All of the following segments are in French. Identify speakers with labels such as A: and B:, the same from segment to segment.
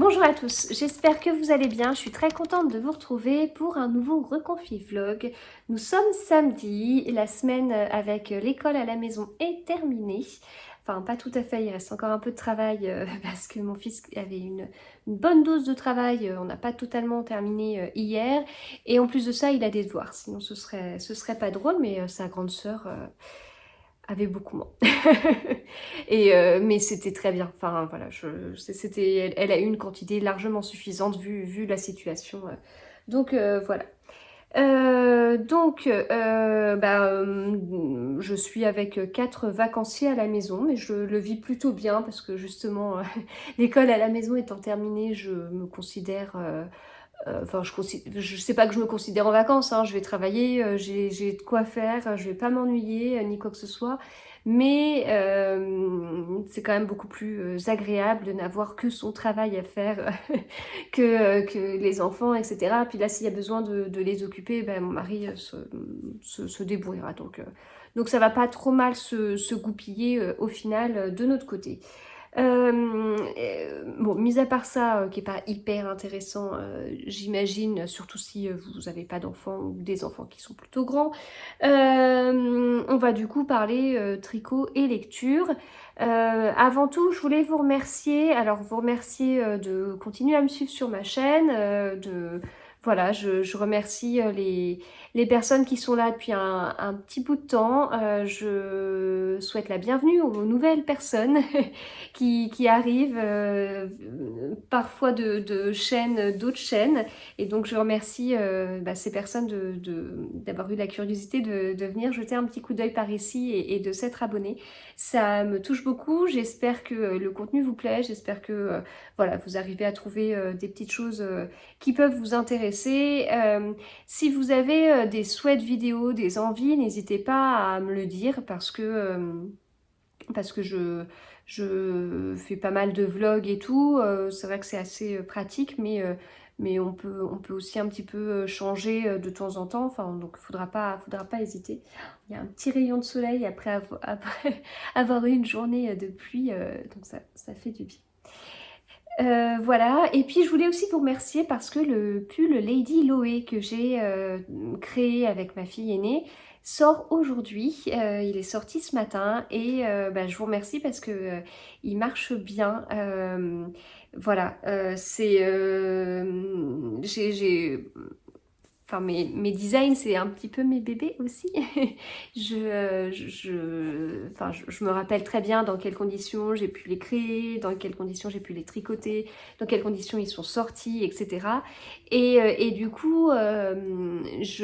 A: Bonjour à tous, j'espère que vous allez bien. Je suis très contente de vous retrouver pour un nouveau Reconfit Vlog. Nous sommes samedi, la semaine avec l'école à la maison est terminée. Enfin, pas tout à fait, il reste encore un peu de travail parce que mon fils avait une bonne dose de travail. On n'a pas totalement terminé hier. Et en plus de ça, il a des devoirs. Sinon, ce serait pas drôle, mais sa grande sœur avait beaucoup moins. Mais c'était très bien. Enfin voilà, elle a eu une quantité largement suffisante vu la situation. Donc voilà. Je suis avec 4 vacanciers à la maison, mais je le vis plutôt bien parce que justement, l'école à la maison étant terminée, je me considère enfin, je sais pas que je me considère en vacances, hein, je vais travailler, j'ai de quoi faire, je vais pas m'ennuyer, ni quoi que ce soit. Mais c'est quand même beaucoup plus agréable de n'avoir que son travail à faire que les enfants, etc. Puis là, s'il y a besoin de les occuper, ben, mon mari se débrouillera. Donc ça va pas trop mal se goupiller au final de notre côté. Bon, mis à part ça, qui est pas hyper intéressant, j'imagine, surtout si vous n'avez pas d'enfants ou des enfants qui sont plutôt grands, on va du coup parler tricot et lecture. Avant tout, je voulais vous remercier, alors vous remercier de continuer à me suivre sur ma chaîne, voilà, je remercie les personnes qui sont là depuis un petit bout de temps. Je souhaite la bienvenue aux nouvelles personnes qui arrivent parfois de chaînes, d'autres chaînes. Et donc je remercie ces personnes d'avoir eu la curiosité de venir jeter un petit coup d'œil par ici et de s'être abonnées. Ça me touche beaucoup. J'espère que le contenu vous plaît. J'espère que voilà, vous arrivez à trouver des petites choses qui peuvent vous intéresser. Si vous avez des souhaits vidéos, des envies, n'hésitez pas à me le dire parce que je fais pas mal de vlogs et tout. C'est vrai que c'est assez pratique, mais on peut aussi un petit peu changer de temps en temps. Enfin, donc faudra pas hésiter. Il y a un petit rayon de soleil après avoir eu une journée de pluie, donc ça fait du bien. Voilà, et puis je voulais aussi vous remercier parce que le pull Lady Loé que j'ai créé avec ma fille aînée sort aujourd'hui. Il est sorti ce matin et je vous remercie parce que il marche bien. Voilà, Enfin, mes designs, c'est un petit peu mes bébés aussi. Je me rappelle très bien dans quelles conditions j'ai pu les créer, dans quelles conditions j'ai pu les tricoter, dans quelles conditions ils sont sortis, etc. Et du coup, je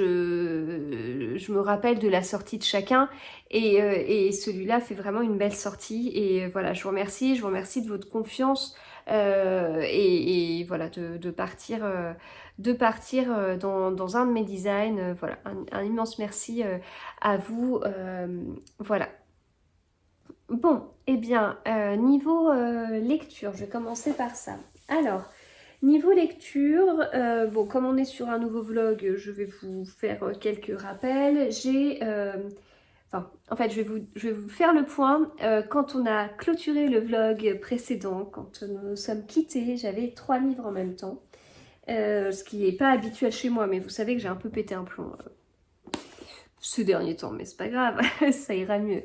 A: me rappelle de la sortie de chacun. Et celui-là fait vraiment une belle sortie. Et voilà, je vous remercie de votre confiance et voilà, de partir dans un de mes designs. Voilà, un immense merci à vous. Voilà. Bon, eh bien, niveau lecture, je vais commencer par ça. Alors, niveau lecture, bon, comme on est sur un nouveau vlog, je vais vous faire quelques rappels. En fait, je vais vous faire le point. Quand on a clôturé le vlog précédent, quand nous nous sommes quittés, j'avais 3 livres en même temps. Ce qui n'est pas habituel chez moi, mais vous savez que j'ai un peu pété un plomb ce dernier temps, mais c'est pas grave, ça ira mieux.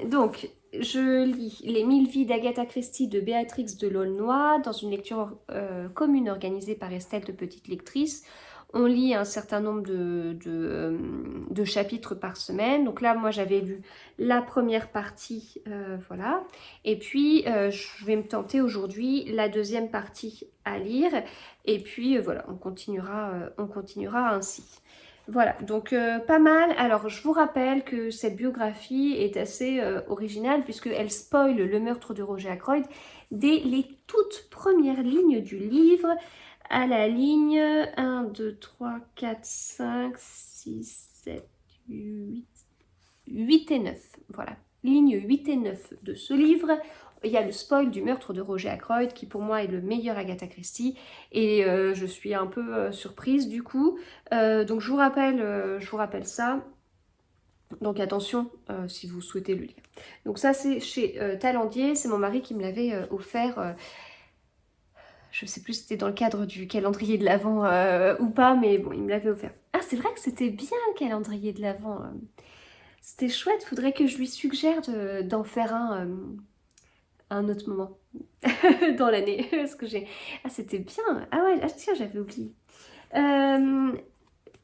A: Donc, je lis Les 1000 vies d'Agatha Christie de Béatrix de L'aulnoy dans une lecture commune organisée par Estelle de Petite Lectrice. On lit un certain nombre de chapitres par semaine. Donc là, moi, j'avais lu la première partie, voilà. Et puis, je vais me tenter aujourd'hui la deuxième partie à lire. Et puis, voilà, on continuera ainsi. Voilà, donc pas mal. Alors, je vous rappelle que cette biographie est assez originale puisqu'elle spoile le meurtre de Roger Ackroyd dès les toutes premières lignes du livre, à la ligne 1, 2, 3, 4, 5, 6, 7, 8 et 9. Voilà, ligne 8 et 9 de ce livre. Il y a le spoil du meurtre de Roger Ackroyd qui pour moi est le meilleur Agatha Christie et je suis un peu surprise du coup. Donc je vous rappelle ça. Donc attention si vous souhaitez le lire. Donc ça c'est chez Talendier, c'est mon mari qui me l'avait offert je sais plus si c'était dans le cadre du calendrier de l'Avent ou pas, mais bon, il me l'avait offert. Ah, c'est vrai que c'était bien le calendrier de l'Avent. C'était chouette, faudrait que je lui suggère d'en faire à un autre moment dans l'année. Parce que j'ai... Ah, c'était bien. Ah ouais, ah, tiens, j'avais oublié.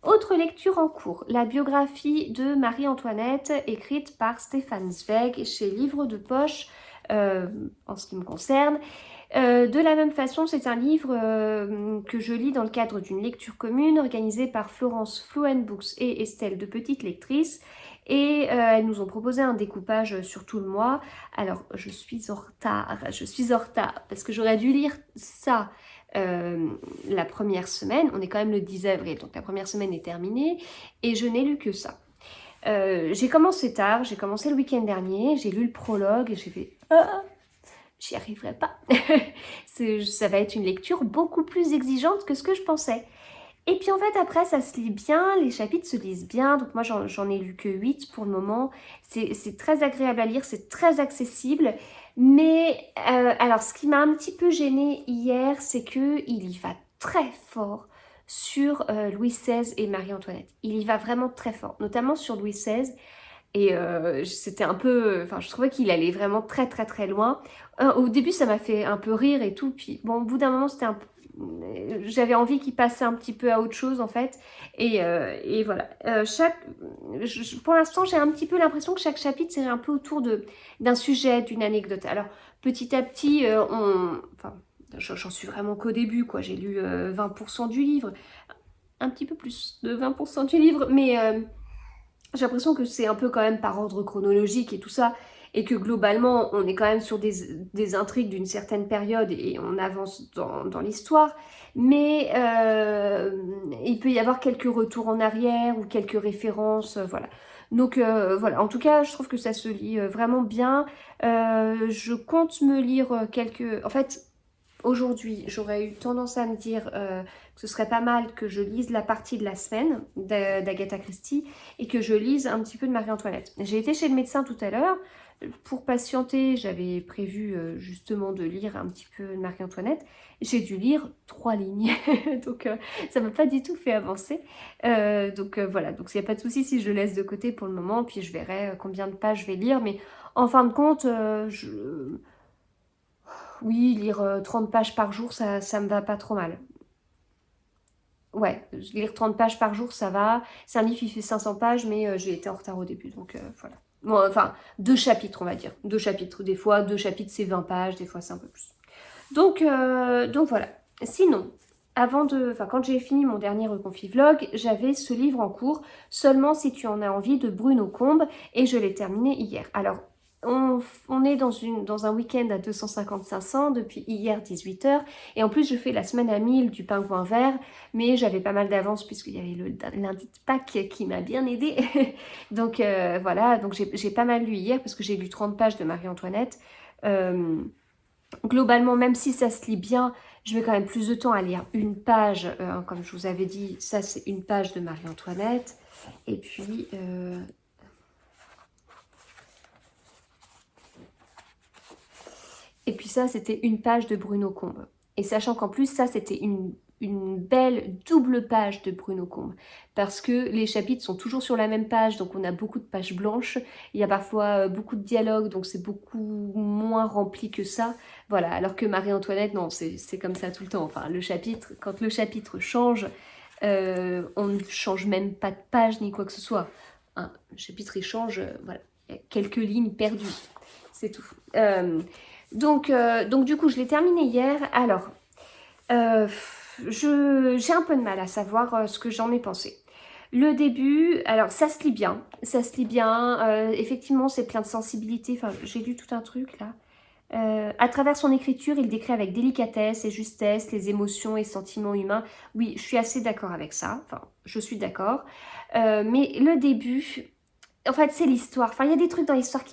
A: Autre lecture en cours, la biographie de Marie-Antoinette, écrite par Stéphane Zweig chez Livre de Poche, en ce qui me concerne. De la même façon, c'est un livre que je lis dans le cadre d'une lecture commune organisée par Florence Fluent Books et Estelle de Petites Lectrices. Et elles nous ont proposé un découpage sur tout le mois. Alors, je suis en retard, parce que j'aurais dû lire ça la première semaine. On est quand même le 10 avril, donc la première semaine est terminée. Et je n'ai lu que ça. J'ai commencé tard, j'ai commencé le week-end dernier, j'ai lu le prologue et j'ai fait... Ah, j'y arriverai pas. Ça va être une lecture beaucoup plus exigeante que ce que je pensais. Et puis en fait après ça se lit bien, les chapitres se lisent bien, donc moi j'en ai lu que 8 pour le moment. C'est très agréable à lire, c'est très accessible. Mais alors ce qui m'a un petit peu gênée hier, c'est qu'il y va très fort sur Louis XVI et Marie-Antoinette. Il y va vraiment très fort, notamment sur Louis XVI. Et c'était un peu... Enfin, je trouvais qu'il allait vraiment très très très loin. Au début, ça m'a fait un peu rire et tout. Puis, bon, au bout d'un moment, c'était un peu... J'avais envie qu'il passe un petit peu à autre chose, en fait. Et voilà. Pour l'instant, j'ai un petit peu l'impression que chaque chapitre, c'est un peu autour d'un sujet, d'une anecdote. Alors, petit à petit, Enfin, j'en suis vraiment qu'au début, quoi. J'ai lu 20% du livre. Un petit peu plus de 20% du livre, mais... j'ai l'impression que c'est un peu quand même par ordre chronologique et tout ça, et que globalement, on est quand même sur des intrigues d'une certaine période et on avance dans l'histoire, mais il peut y avoir quelques retours en arrière ou quelques références, voilà. Donc voilà, en tout cas, je trouve que ça se lit vraiment bien. Je compte me lire quelques... En fait, aujourd'hui, j'aurais eu tendance à me dire que ce serait pas mal que je lise la partie de la semaine d'Agatha Christie et que je lise un petit peu de Marie-Antoinette. J'ai été chez le médecin tout à l'heure. Pour patienter, j'avais prévu justement de lire un petit peu de Marie-Antoinette. J'ai dû lire 3 lignes, donc ça m'a pas du tout fait avancer. Donc voilà, donc il n'y a pas de souci si je le laisse de côté pour le moment, puis je verrai combien de pages je vais lire. Mais en fin de compte, oui, lire 30 pages par jour, ça me va pas trop mal. Ouais, lire 30 pages par jour, ça va. C'est un livre qui fait 500 pages, mais j'ai été en retard au début, donc voilà. Bon, enfin, 2 chapitres, on va dire. 2 chapitres. Des fois, 2 chapitres, c'est 20 pages, des fois, c'est un peu plus. Donc voilà. Sinon, quand j'ai fini mon dernier Reconfit Vlog, j'avais ce livre en cours, Seulement si tu en as envie, de Bruno Combe, et je l'ai terminé hier. Alors, on est dans un week-end à 250-500 depuis hier 18h, et en plus je fais la semaine à 1000 du Pingouin Vert, mais j'avais pas mal d'avance puisqu'il y avait le lundi de Pâques qui m'a bien aidé. Donc voilà, donc j'ai pas mal lu hier parce que j'ai lu 30 pages de Marie-Antoinette. Globalement, même si ça se lit bien, je mets quand même plus de temps à lire une page. Comme je vous avais dit, ça c'est une page de Marie-Antoinette. Et puis... Et puis ça, c'était une page de Bruno Combe. Et sachant qu'en plus, ça, c'était une belle double page de Bruno Combe. Parce que les chapitres sont toujours sur la même page, donc on a beaucoup de pages blanches. Il y a parfois beaucoup de dialogues, donc c'est beaucoup moins rempli que ça. Voilà, alors que Marie-Antoinette, non, c'est comme ça tout le temps. Enfin, quand le chapitre change, on ne change même pas de page ni quoi que ce soit. Le chapitre, il change, voilà, il y a quelques lignes perdues. C'est tout. Donc du coup, je l'ai terminé hier. Alors, j'ai un peu de mal à savoir ce que j'en ai pensé. Le début, alors ça se lit bien. Effectivement, c'est plein de sensibilité. Enfin, j'ai lu tout un truc là. À travers son écriture, il décrit avec délicatesse et justesse les émotions et sentiments humains. Oui, je suis assez d'accord avec ça. Enfin, je suis d'accord. Mais le début, en fait, c'est l'histoire. Enfin, il y a des trucs dans l'histoire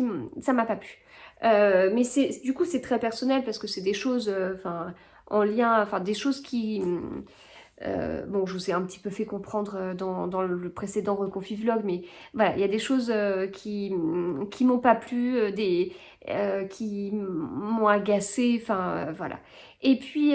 A: ça m'a pas plu. Mais du coup, c'est très personnel parce que c'est des choses, en lien, enfin, des choses Bon, je vous ai un petit peu fait comprendre dans le précédent Reconfit-Vlog, mais voilà, il y a des choses qui m'ont pas plu, qui m'ont agacée, enfin voilà. Et puis,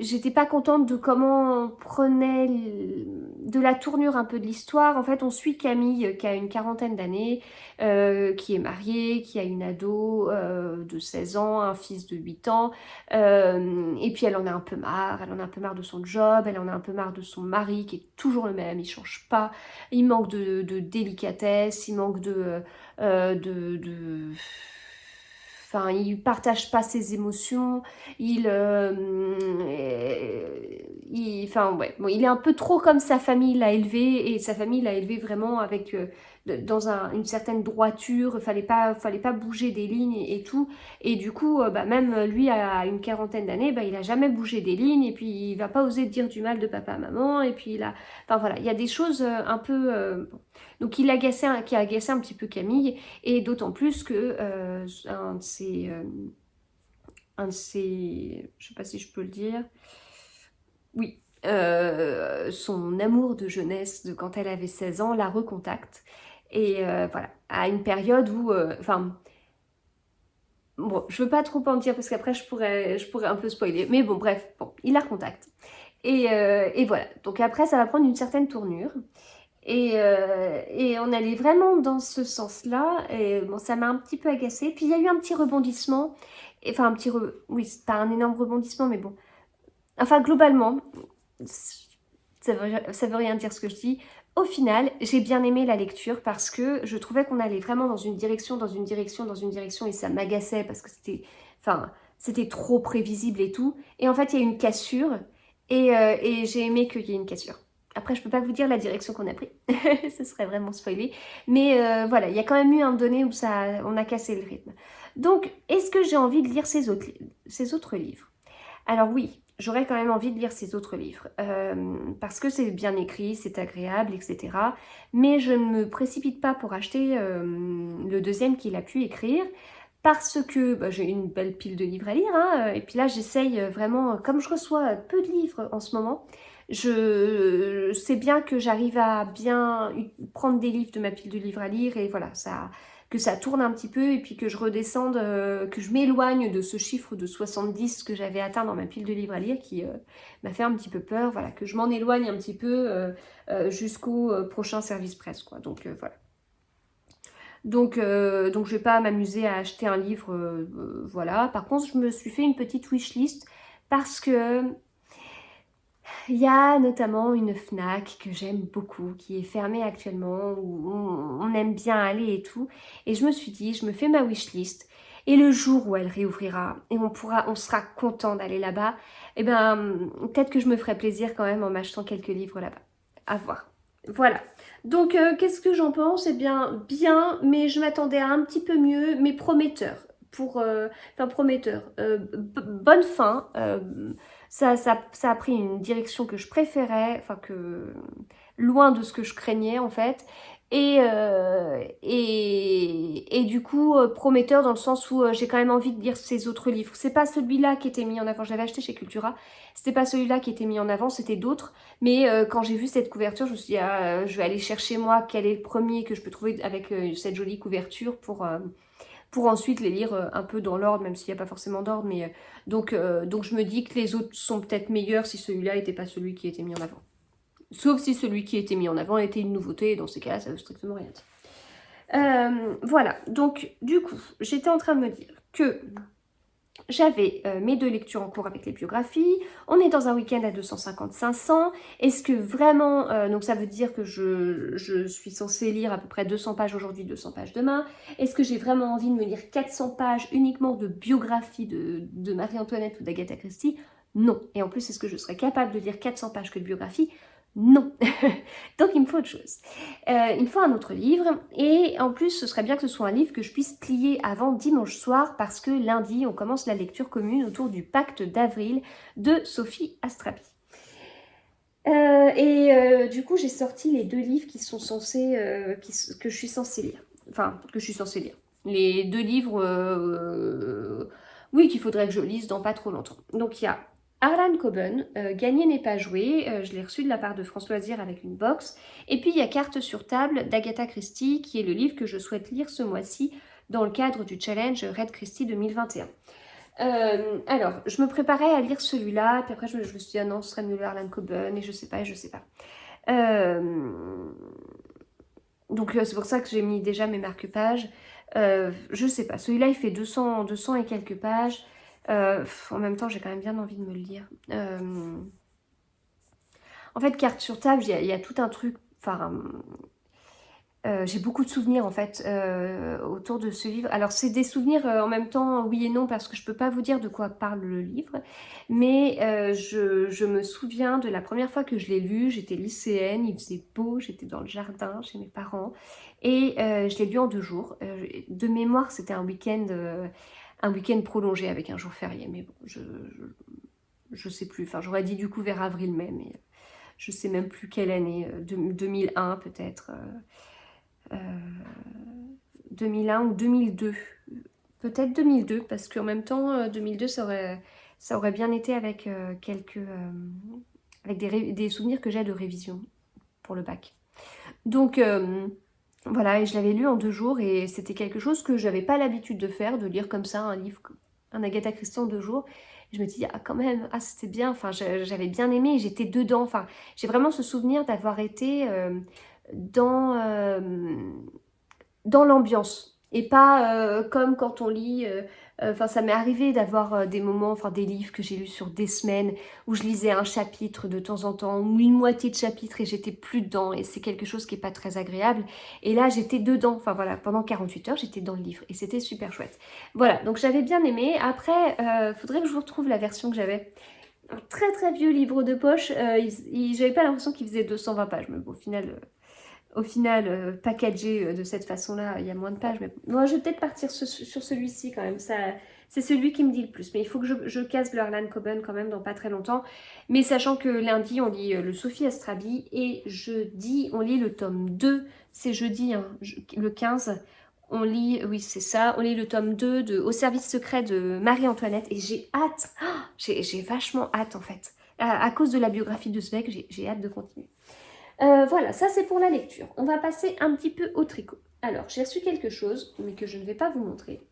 A: j'étais pas contente de comment on prenait de la tournure un peu de l'histoire. En fait, on suit Camille qui a une quarantaine d'années, qui est mariée, qui a une ado de 16 ans, un fils de 8 ans. Et puis elle en a un peu marre, elle en a un peu marre de son job, elle en a un peu marre de son mari qui est toujours le même, il change pas, il manque de délicatesse, il manque de... Enfin, il partage pas ses émotions, enfin ouais, bon, il est un peu trop comme sa famille l'a élevé, et sa famille l'a élevé vraiment avec dans une certaine droiture, fallait pas bouger des lignes et tout. Et du coup, bah, même lui, à une quarantaine d'années, bah, il a jamais bougé des lignes, et puis il va pas oser dire du mal de papa à maman, et puis enfin voilà, il y a des choses un peu... bon. Donc qui a agacé un petit peu Camille, et d'autant plus que un de ses... Je sais pas si je peux le dire... Oui, son amour de jeunesse, de quand elle avait 16 ans, la recontacte. Et voilà, à une période où... Enfin... Bon, je veux pas trop en dire parce qu'après je pourrais un peu spoiler. Mais bon, bref, bon, il la recontacte. Et voilà. Donc après, ça va prendre une certaine tournure. Et on allait vraiment dans ce sens-là. Et bon, ça m'a un petit peu agacée. Puis il y a eu un petit rebondissement. Enfin, oui, c'est pas un énorme rebondissement, mais bon. Enfin, globalement, ça veut rien dire ce que je dis. Au final, j'ai bien aimé la lecture parce que je trouvais qu'on allait vraiment dans une direction, dans une direction, dans une direction, et ça m'agaçait parce que enfin, c'était trop prévisible et tout. Et en fait, il y a une cassure, et j'ai aimé qu'il y ait une cassure. Après, je peux pas vous dire la direction qu'on a pris, ce serait vraiment spoilé. Mais voilà, il y a quand même eu un donné où on a cassé le rythme. Donc, est-ce que j'ai envie de lire ces autres livres? Alors oui, j'aurais quand même envie de lire ses autres livres, parce que c'est bien écrit, c'est agréable, etc. Mais je ne me précipite pas pour acheter le deuxième qu'il a pu écrire, parce que bah, j'ai une belle pile de livres à lire, hein, et puis là j'essaye vraiment, comme je reçois peu de livres en ce moment, je sais bien que j'arrive à bien prendre des livres de ma pile de livres à lire, et voilà, que ça tourne un petit peu, et puis que je redescende, que je m'éloigne de ce chiffre de 70 que j'avais atteint dans ma pile de livres à lire, qui m'a fait un petit peu peur, voilà, que je m'en éloigne un petit peu jusqu'au prochain service presse, quoi. Donc voilà. Donc je vais pas m'amuser à acheter un livre, voilà. Par contre, je me suis fait une petite wishlist parce que il y a notamment une Fnac que j'aime beaucoup, qui est fermée actuellement, où on aime bien aller et tout. Et je me suis dit, je me fais ma wishlist. Et le jour où elle réouvrira, et on sera content d'aller là-bas, eh ben, peut-être que je me ferai plaisir quand même en m'achetant quelques livres là-bas. À voir. Voilà. Donc, qu'est-ce que j'en pense? Eh bien, bien, mais je m'attendais à un petit peu mieux, mais prometteur. Enfin, prometteur. Bonne fin. Ça a pris une direction que je préférais, enfin loin de ce que je craignais en fait. Et du coup, prometteur dans le sens où j'ai quand même envie de lire ces autres livres. C'est pas celui-là qui était mis en avant, je l'avais acheté chez Cultura. C'était pas celui-là qui était mis en avant, c'était d'autres. Mais quand j'ai vu cette couverture, je me suis dit, ah, je vais aller chercher moi quel est le premier que je peux trouver avec cette jolie couverture pour ensuite les lire un peu dans l'ordre, même s'il n'y a pas forcément d'ordre. Mais donc je me dis que les autres sont peut-être meilleurs si celui-là n'était pas celui qui était mis en avant. Sauf si celui qui était mis en avant était une nouveauté, et dans ces cas-là, ça veut strictement rien dire. Voilà, donc du coup, j'étais en train de me dire que j'avais mes 2 lectures en cours avec les biographies. On est dans un week-end à 250-500. Est-ce que vraiment... donc ça veut dire que je suis censée lire à peu près 200 pages aujourd'hui, 200 pages demain. Est-ce que j'ai vraiment envie de me lire 400 pages uniquement de biographie de Marie-Antoinette ou d'Agatha Christie? Non. Et en plus, est-ce que je serais capable de lire 400 pages que de biographie? Non. Donc il me faut autre chose. Il me faut un autre livre, et en plus ce serait bien que ce soit un livre que je puisse plier avant dimanche soir, parce que lundi on commence la lecture commune autour du Pacte d'avril de Sophie Astrapi. Du coup j'ai sorti les 2 livres qui sont censés, que je suis censée lire. Enfin, que je suis censée lire. Les 2 livres, oui, qu'il faudrait que je lise dans pas trop longtemps. Donc il y a Harlan Coben, Gagner n'est pas joué, je l'ai reçu de la part de France Loisirs avec une box. Et puis il y a Cartes sur table d'Agatha Christie, qui est le livre que je souhaite lire ce mois-ci dans le cadre du challenge Read Christie 2021. Alors, je me préparais à lire celui-là, puis après je me suis dit, ah non, ce serait mieux le Harlan Coben, et je sais pas, et je sais pas. Donc c'est pour ça que j'ai mis déjà mes marque-pages. Je sais pas, celui-là il fait 200 et quelques pages. En même temps, j'ai quand même bien envie de me le lire. En fait, Carte sur table, il y a tout un truc. Enfin, j'ai beaucoup de souvenirs en fait autour de ce livre. Alors c'est des souvenirs en même temps oui et non parce que je peux pas vous dire de quoi parle le livre, mais je me souviens de la première fois que je l'ai lu, j'étais lycéenne, il faisait beau, j'étais dans le jardin chez mes parents et je l'ai lu en 2 jours. De mémoire c'était un week-end prolongé avec un jour férié, mais bon je sais plus, enfin j'aurais dit du coup vers avril-mai, mais je sais même plus quelle année, 2001 peut-être. 2001 ou 2002. Peut-être 2002, parce qu'en même temps, 2002, ça aurait bien été avec avec des souvenirs que j'ai de révision pour le bac. Donc, voilà, et je l'avais lu en 2 jours, et c'était quelque chose que j'avais pas l'habitude de faire, de lire comme ça un livre, un Agatha Christie en 2 jours. Je me dis, ah quand même, ah c'était bien, enfin j'avais bien aimé, j'étais dedans, enfin j'ai vraiment ce souvenir d'avoir été dans, dans l'ambiance et pas comme quand on lit. Enfin, ça m'est arrivé d'avoir des moments, enfin des livres que j'ai lus sur des semaines où je lisais un chapitre de temps en temps ou une moitié de chapitre et j'étais plus dedans et c'est quelque chose qui est pas très agréable. Et là, j'étais dedans. Enfin voilà, pendant 48 heures, j'étais dans le livre et c'était super chouette. Voilà, donc j'avais bien aimé. Après, faudrait que je vous retrouve la version que j'avais. Un très très vieux livre de poche. J'avais pas l'impression qu'il faisait 220 pages, mais bon, au final, packagé de cette façon-là, il y a moins de pages. Mais moi, je vais peut-être partir sur celui-ci quand même. C'est celui qui me dit le plus. Mais il faut que je casse le Harlan Coben quand même dans pas très longtemps. Mais sachant que lundi, on lit le Sophie Astrabi et jeudi, on lit le tome 2. C'est jeudi, hein, le 15. On lit, oui, c'est ça. On lit le tome 2 de Au service secret de Marie-Antoinette. Et j'ai hâte. Oh, j'ai vachement hâte en fait. À cause de la biographie de Zweig, j'ai hâte de continuer. Voilà, ça c'est pour la lecture. On va passer un petit peu au tricot. Alors, j'ai reçu quelque chose, mais que je ne vais pas vous montrer,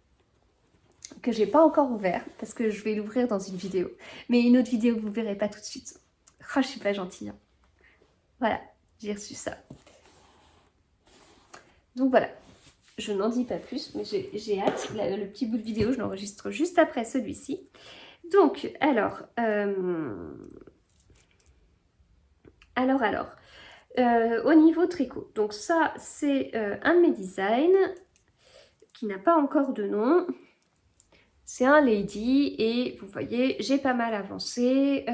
A: que j'ai pas encore ouvert, parce que je vais l'ouvrir dans une vidéo. Mais une autre vidéo que vous verrez pas tout de suite. Oh, je suis pas gentille. Hein. Voilà, j'ai reçu ça. Donc voilà, je n'en dis pas plus, mais j'ai hâte. Le petit bout de vidéo, je l'enregistre juste après celui-ci. Donc, alors... au niveau tricot, donc ça c'est un de mes designs qui n'a pas encore de nom. C'est un lady et vous voyez j'ai pas mal avancé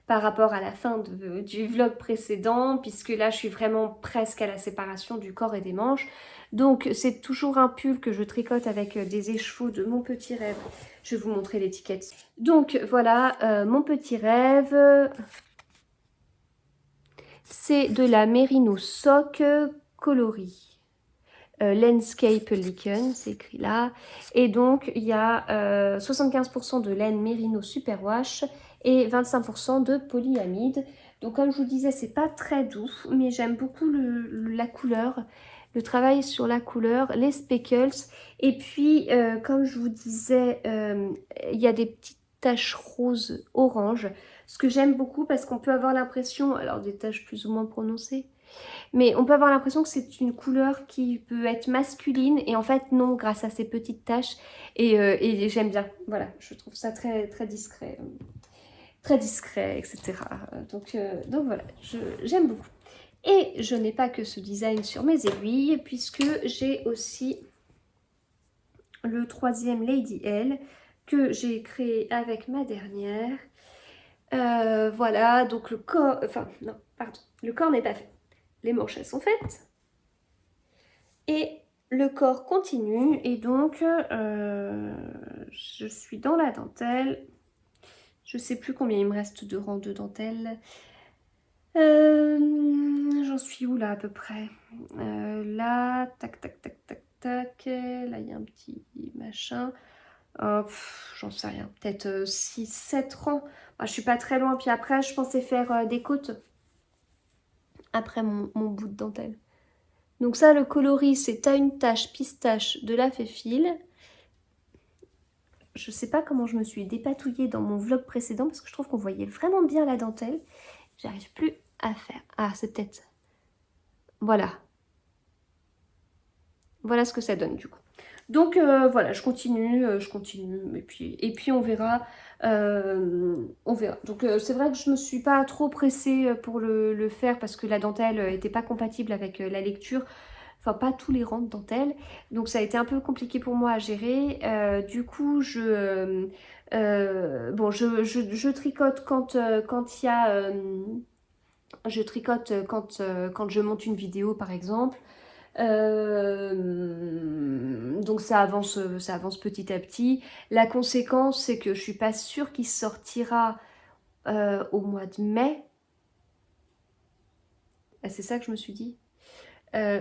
A: par rapport à la fin du vlog précédent puisque là je suis vraiment presque à la séparation du corps et des manches. Donc c'est toujours un pull que je tricote avec des écheveaux de Mon Petit Rêve. Je vais vous montrer l'étiquette. Donc voilà, Mon Petit Rêve. C'est de la Merino Sock coloris. Landscape Lichen, c'est écrit là. Et donc, il y a 75% de laine Merino Superwash et 25% de polyamide. Donc, comme je vous disais, c'est pas très doux, mais j'aime beaucoup la couleur, le travail sur la couleur, les speckles. Et puis, comme je vous disais, il y a des petites taches roses orange, ce que j'aime beaucoup parce qu'on peut avoir l'impression, alors des taches plus ou moins prononcées, mais on peut avoir l'impression que c'est une couleur qui peut être masculine et en fait non, grâce à ces petites taches et j'aime bien, voilà, je trouve ça très, très discret, etc. Donc voilà, j'aime beaucoup. Et je n'ai pas que ce design sur mes aiguilles puisque j'ai aussi le troisième Lady L que j'ai créé avec ma dernière. Voilà, donc le corps, enfin non, pardon, le corps n'est pas fait. Les manches elles sont faites. Et le corps continue et donc je suis dans la dentelle. Je sais plus combien il me reste de rangs de dentelle. J'en suis où là à peu près là, tac, tac, tac, tac, tac. Là il y a un petit machin. J'en sais rien, peut-être 6-7 rangs. Je suis pas très loin, puis après je pensais faire des côtes après mon bout de dentelle. Donc ça, le coloris, c'est t'as une tache pistache de la Féfil. Je sais pas comment je me suis dépatouillée dans mon vlog précédent parce que je trouve qu'on voyait vraiment bien la dentelle. J'arrive plus à faire. Ah, c'est peut-être... Voilà. Voilà ce que ça donne du coup. Donc voilà, je continue, et puis on verra. On verra. Donc c'est vrai que je me suis pas trop pressée pour le faire parce que la dentelle était pas compatible avec la lecture. Enfin, pas tous les rangs de dentelle. Donc ça a été un peu compliqué pour moi à gérer. Du coup, bon, je tricote quand il y a... je tricote quand je monte une vidéo par exemple. Donc ça avance petit à petit. La conséquence, c'est que je suis pas sûre qu'il sortira au mois de mai. Ah, c'est ça que je me suis dit.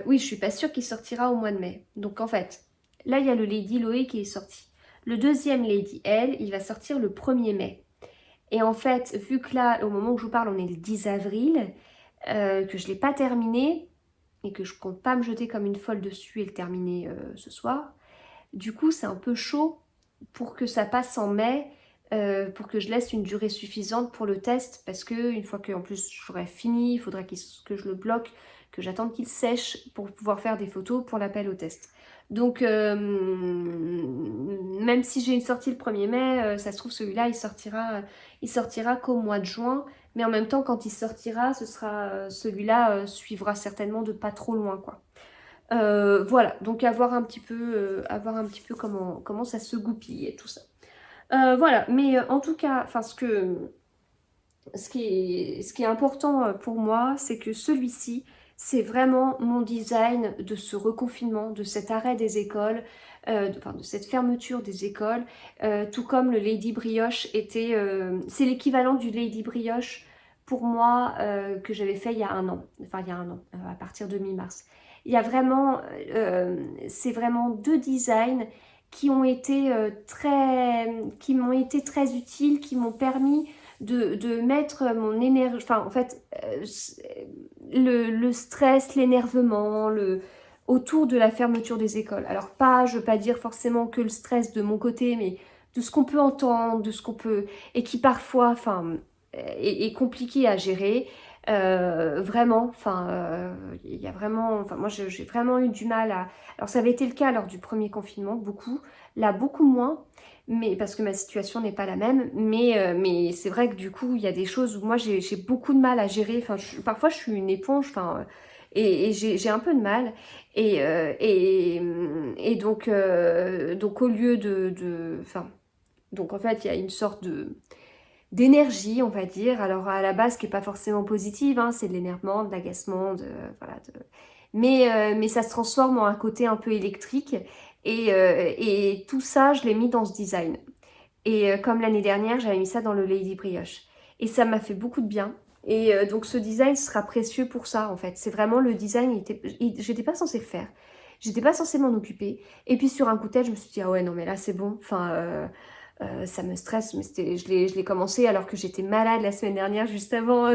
A: Oui, je suis pas sûre qu'il sortira au mois de mai. Donc en fait, là il y a le Lady Loé qui est sorti. Le deuxième Lady L, il va sortir le 1er mai. Et en fait, vu que là, au moment où je vous parle, on est le 10 avril, que je l'ai pas terminé, et que je compte pas me jeter comme une folle dessus et le terminer ce soir, du coup c'est un peu chaud pour que ça passe en mai, pour que je laisse une durée suffisante pour le test, parce que une fois que en plus j'aurai fini, il faudra que je le bloque, que j'attende qu'il sèche pour pouvoir faire des photos pour l'appel au test. Donc même si j'ai une sortie le 1er mai, ça se trouve celui-là il sortira qu'au mois de juin, mais en même temps quand il sortira, ce sera celui-là suivra certainement de pas trop loin quoi. Voilà, donc à voir un petit peu, comment ça se goupille et tout ça. Voilà, mais en tout cas, enfin ce qui est important pour moi, c'est que celui-ci, c'est vraiment mon design de ce reconfinement, de cet arrêt des écoles, de cette fermeture des écoles, tout comme le Lady Brioche était, c'est l'équivalent du Lady Brioche pour moi que j'avais fait il y a un an, à partir de mi-mars. Il y a vraiment, c'est vraiment deux designs qui ont été qui m'ont été très utiles, qui m'ont permis de mettre mon énergie, enfin en fait, le stress, l'énervement, autour de la fermeture des écoles. Alors pas, je veux pas dire forcément que le stress de mon côté, mais de ce qu'on peut entendre, de ce qu'on peut, et qui parfois, enfin, est compliqué à gérer. Vraiment, enfin, il y a vraiment, enfin moi j'ai vraiment eu du mal à. Alors ça avait été le cas lors du premier confinement, beaucoup, là beaucoup moins, mais parce que ma situation n'est pas la même, mais c'est vrai que du coup il y a des choses où moi j'ai beaucoup de mal à gérer, enfin parfois je suis une éponge, enfin et j'ai un peu de mal et donc au lieu enfin donc en fait il y a une sorte d'énergie on va dire, alors à la base qui est pas forcément positive, hein, c'est de l'énervement, de l'agacement, voilà, mais ça se transforme en un côté un peu électrique et tout ça je l'ai mis dans ce design. Et comme l'année dernière, j'avais mis ça dans le Lady Brioche. Et ça m'a fait beaucoup de bien. Et donc ce design sera précieux pour ça en fait. C'est vraiment le design, j'étais pas censée le faire. J'étais pas censée m'en occuper. Et puis sur un coup de tête, je me suis dit, ah ouais, non mais là c'est bon. Enfin, ça me stresse. Mais je l'ai commencé alors que j'étais malade la semaine dernière, juste avant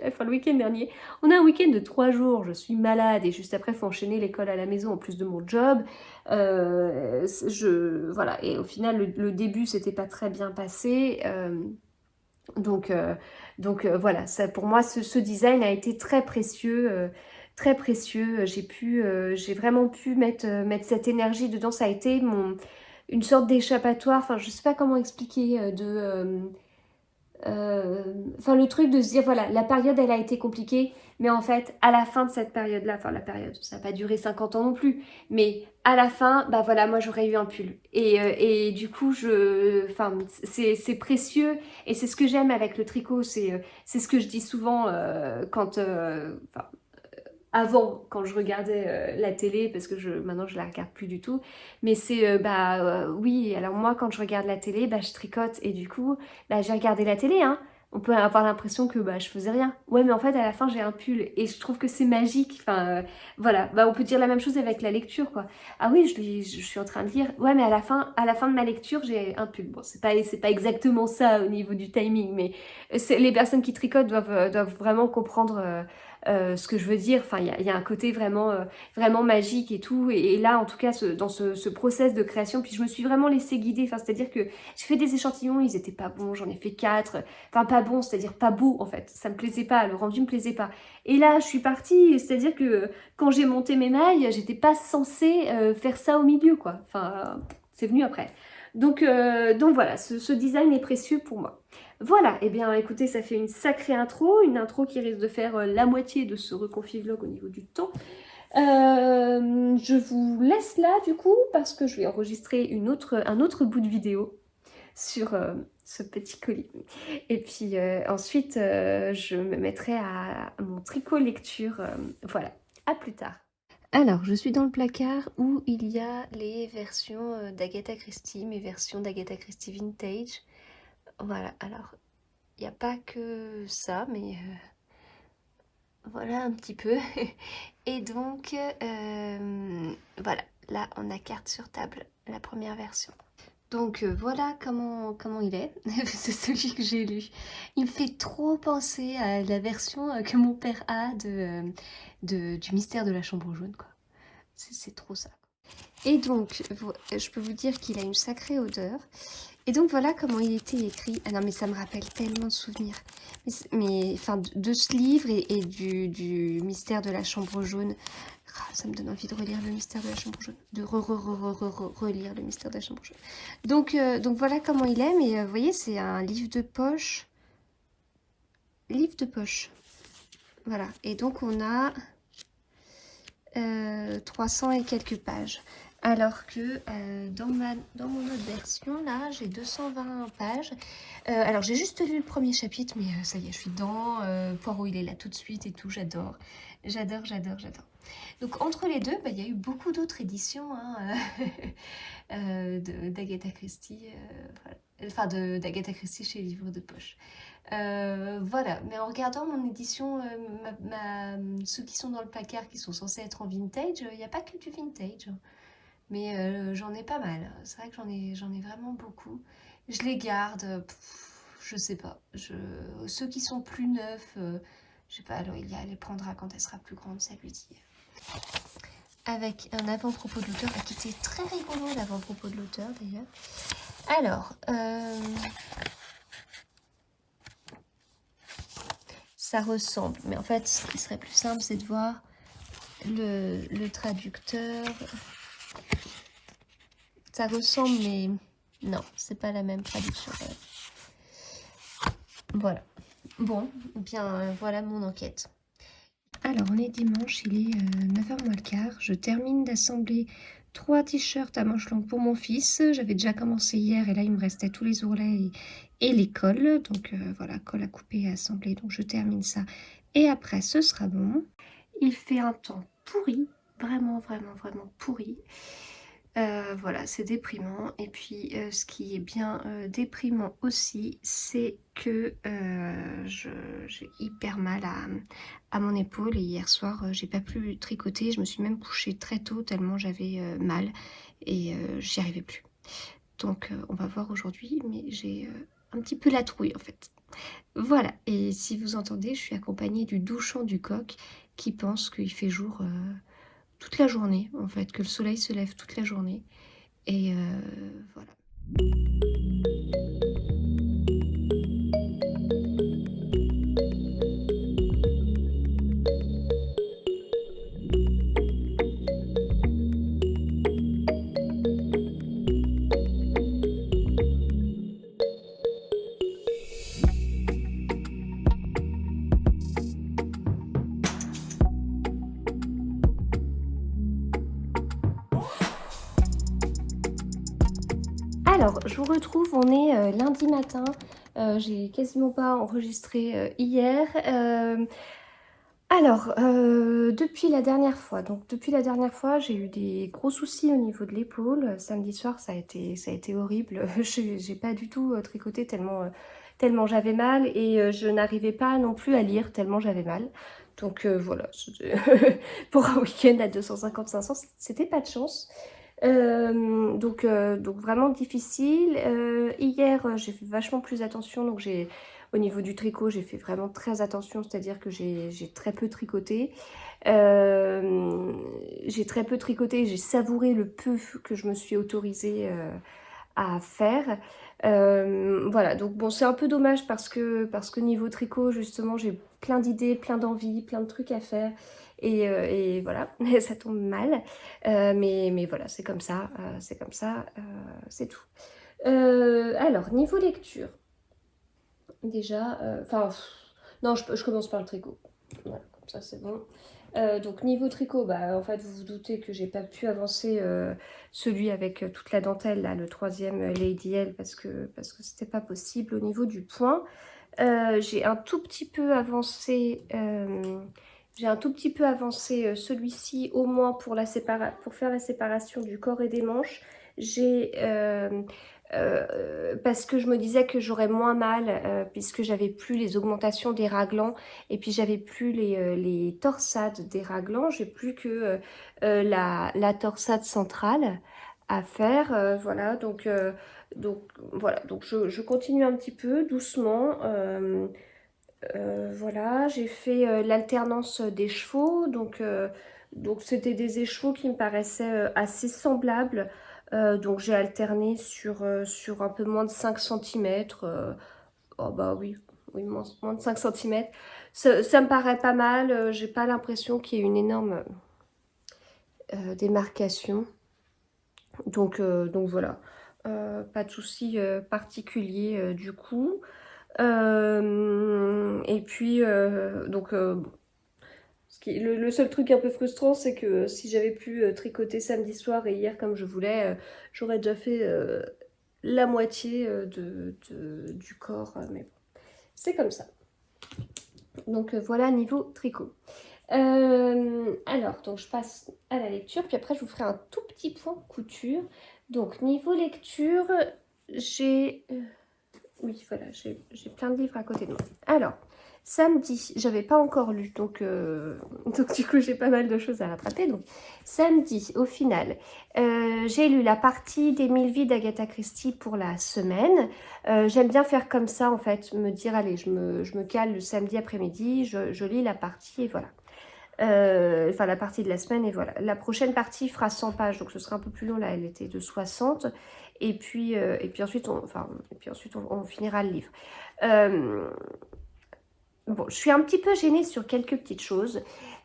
A: enfin le week-end dernier. On a un week-end de 3 jours, je suis malade. Et juste après, il faut enchaîner l'école à la maison en plus de mon job. Voilà, et au final le début s'était pas très bien passé, donc voilà, ça pour moi ce design a été très précieux, très précieux. J'ai vraiment pu mettre cette énergie dedans. Ça a été une sorte d'échappatoire, enfin je sais pas comment expliquer, enfin le truc de se dire voilà, la période elle a été compliquée, mais en fait à la fin de cette période là, enfin la période ça n'a pas duré 50 ans non plus, mais à la fin bah voilà, moi j'aurais eu un pull et du coup enfin c'est précieux et c'est ce que j'aime avec le tricot, c'est ce que je dis souvent enfin, avant, quand je regardais la télé, parce que maintenant je la regarde plus du tout, mais c'est, oui, alors moi quand je regarde la télé, bah je tricote, et du coup, bah j'ai regardé la télé, hein, on peut avoir l'impression que bah, je faisais rien. Ouais, mais en fait, à la fin, j'ai un pull et je trouve que c'est magique. Enfin, voilà. Bah, on peut dire la même chose avec la lecture, quoi. Ah oui, je suis en train de lire. Ouais, mais à la fin de ma lecture, j'ai un pull. Bon, c'est pas exactement ça au niveau du timing, mais les personnes qui tricotent doivent vraiment comprendre ce que je veux dire. Enfin, il y a un côté vraiment magique et tout. Et là, en tout cas, dans ce process de création, puis je me suis vraiment laissée guider. Enfin, c'est-à-dire que j'ai fait des échantillons, ils étaient pas bons, j'en ai fait 4. Enfin, pas bon, c'est-à-dire pas beau en fait. Ça me plaisait pas, le rendu me plaisait pas. Et là, je suis partie, c'est-à-dire que quand j'ai monté mes mailles, j'étais pas censée faire ça au milieu, quoi. Enfin, c'est venu après. Donc voilà, ce design est précieux pour moi. Voilà, et bien écoutez, ça fait une sacrée intro, une intro qui risque de faire la moitié de ce reconfig vlog au niveau du temps. Je vous laisse là du coup parce que je vais enregistrer un autre bout de vidéo sur ce petit colis. Et puis ensuite, je me mettrai à mon tricot lecture. Voilà, à plus tard. Alors, je suis dans le placard où il y a les versions d'Agatha Christie, mes versions d'Agatha Christie Vintage. Voilà, alors, il n'y a pas que ça, mais voilà un petit peu. Et donc, voilà, là, on a carte sur table, la première version. Donc voilà comment il est, c'est celui que j'ai lu. Il me fait trop penser à la version que mon père a du mystère de la chambre jaune, quoi. C'est trop ça. Et donc, je peux vous dire qu'il a une sacrée odeur. Et donc voilà comment il était écrit. Ah non mais ça me rappelle tellement de souvenirs. Enfin de ce livre et du mystère de la chambre jaune. Ah, ça me donne envie de relire le mystère de la chambre jaune. De relire le mystère de la chambre jaune. Donc voilà comment il est. Mais vous voyez, c'est un livre de poche. Livre de poche. Voilà. Et donc on a 300 et quelques pages. Alors que dans mon autre version, là, j'ai 220 pages. Alors, j'ai juste lu le premier chapitre, mais ça y est, je suis dedans. Poirot, il est là tout de suite et tout. J'adore. J'adore, j'adore, j'adore. Donc, entre les deux, bah, il y a eu beaucoup d'autres éditions hein, d'Agatha Christie. Voilà. Enfin, d'Agatha Christie chez les livres de poche. Voilà, mais en regardant mon édition, ceux qui sont dans le placard, qui sont censés être en vintage, il n'y a pas que du vintage. Mais j'en ai pas mal. C'est vrai que j'en ai vraiment beaucoup. Je les garde, je sais pas. Ceux qui sont plus neufs, je sais pas, alors il y a, elle les prendra quand elle sera plus grande, ça lui dit. Avec un avant-propos de l'auteur, qui était très rigolo l'avant-propos de l'auteur d'ailleurs. Alors, ça ressemble, mais en fait, ce qui serait plus simple, c'est de voir le traducteur. Ça ressemble, mais non, c'est pas la même traduction. Voilà. Bon, bien, voilà mon enquête. Alors, on est dimanche, il est 9h moins le quart. Je termine d'assembler 3 t-shirts à manches longues pour mon fils. J'avais déjà commencé hier et là, il me restait tous les ourlets et les cols. Donc, voilà, colle à couper et à assembler. Donc, je termine ça. Et après, ce sera bon. Il fait un temps pourri. Vraiment, vraiment, vraiment pourri. Voilà, c'est déprimant. Et puis, ce qui est bien déprimant aussi, c'est que j'ai hyper mal à mon épaule. Et hier soir, j'ai pas pu tricoter. Je me suis même couchée très tôt tellement j'avais mal. Et j'y arrivais plus. Donc, on va voir aujourd'hui. Mais j'ai un petit peu la trouille en fait. Voilà. Et si vous entendez, je suis accompagnée du doux chant du coq qui pense qu'il fait jour toute la journée, en fait, que le soleil se lève toute la journée. Et voilà. Alors, je vous retrouve, on est lundi matin. J'ai quasiment pas enregistré hier. Depuis la dernière fois, j'ai eu des gros soucis au niveau de l'épaule. Samedi soir, ça a été horrible. J'ai pas du tout tricoté tellement tellement j'avais mal et je n'arrivais pas non plus à lire tellement j'avais mal. Donc voilà, pour un week-end à 250-500, c'était pas de chance. Donc vraiment difficile. Hier, j'ai fait vachement plus attention. Donc au niveau du tricot, j'ai fait vraiment très attention. C'est-à-dire que j'ai très peu tricoté. J'ai très peu tricoté. J'ai savouré le peu que je me suis autorisée à faire. Voilà, donc bon, c'est un peu dommage parce que niveau tricot, justement, j'ai plein d'idées, plein d'envies, plein de trucs à faire. Et voilà, ça tombe mal. Mais voilà, c'est comme ça, c'est tout. Alors, niveau lecture, déjà, enfin, non, je commence par le tricot. Voilà, comme ça, c'est bon. Donc niveau tricot, bah, en fait vous vous doutez que j'ai pas pu avancer celui avec toute la dentelle, là, le troisième Lady L, parce que c'était pas possible au niveau du point. J'ai un tout petit peu avancé, celui-ci au moins pour faire la séparation du corps et des manches. J'ai parce que je me disais que j'aurais moins mal puisque j'avais plus les augmentations des raglans et puis j'avais plus les torsades des raglans, j'ai plus que la torsade centrale à faire, voilà, donc voilà, donc je continue un petit peu doucement. Voilà, j'ai fait l'alternance des chevaux, donc c'était des écheveaux qui me paraissaient assez semblables. Donc j'ai alterné sur un peu moins de 5 cm. Oh bah oui, oui, moins de 5 cm. Ça me paraît pas mal, j'ai pas l'impression qu'il y ait une énorme démarcation. Donc voilà, pas de souci particulier du coup. Et puis, bon, le seul truc un peu frustrant, c'est que si j'avais pu tricoter samedi soir et hier comme je voulais, j'aurais déjà fait la moitié du corps. Mais bon, c'est comme ça. Donc voilà, niveau tricot. Alors, donc je passe à la lecture, puis après je vous ferai un tout petit point couture. Donc niveau lecture, j'ai... oui, voilà, j'ai plein de livres à côté de moi. Alors, samedi, j'avais pas encore lu, donc du coup j'ai pas mal de choses à rattraper. Donc samedi, au final, j'ai lu la partie des 1000 vies d'Agatha Christie pour la semaine. J'aime bien faire comme ça en fait, me dire allez, je me cale le samedi après-midi, je lis la partie et voilà. Enfin la partie de la semaine et voilà. La prochaine partie fera 100 pages, donc ce sera un peu plus long, là elle était de 60. Et puis ensuite, on finira le livre. Bon, je suis un petit peu gênée sur quelques petites choses.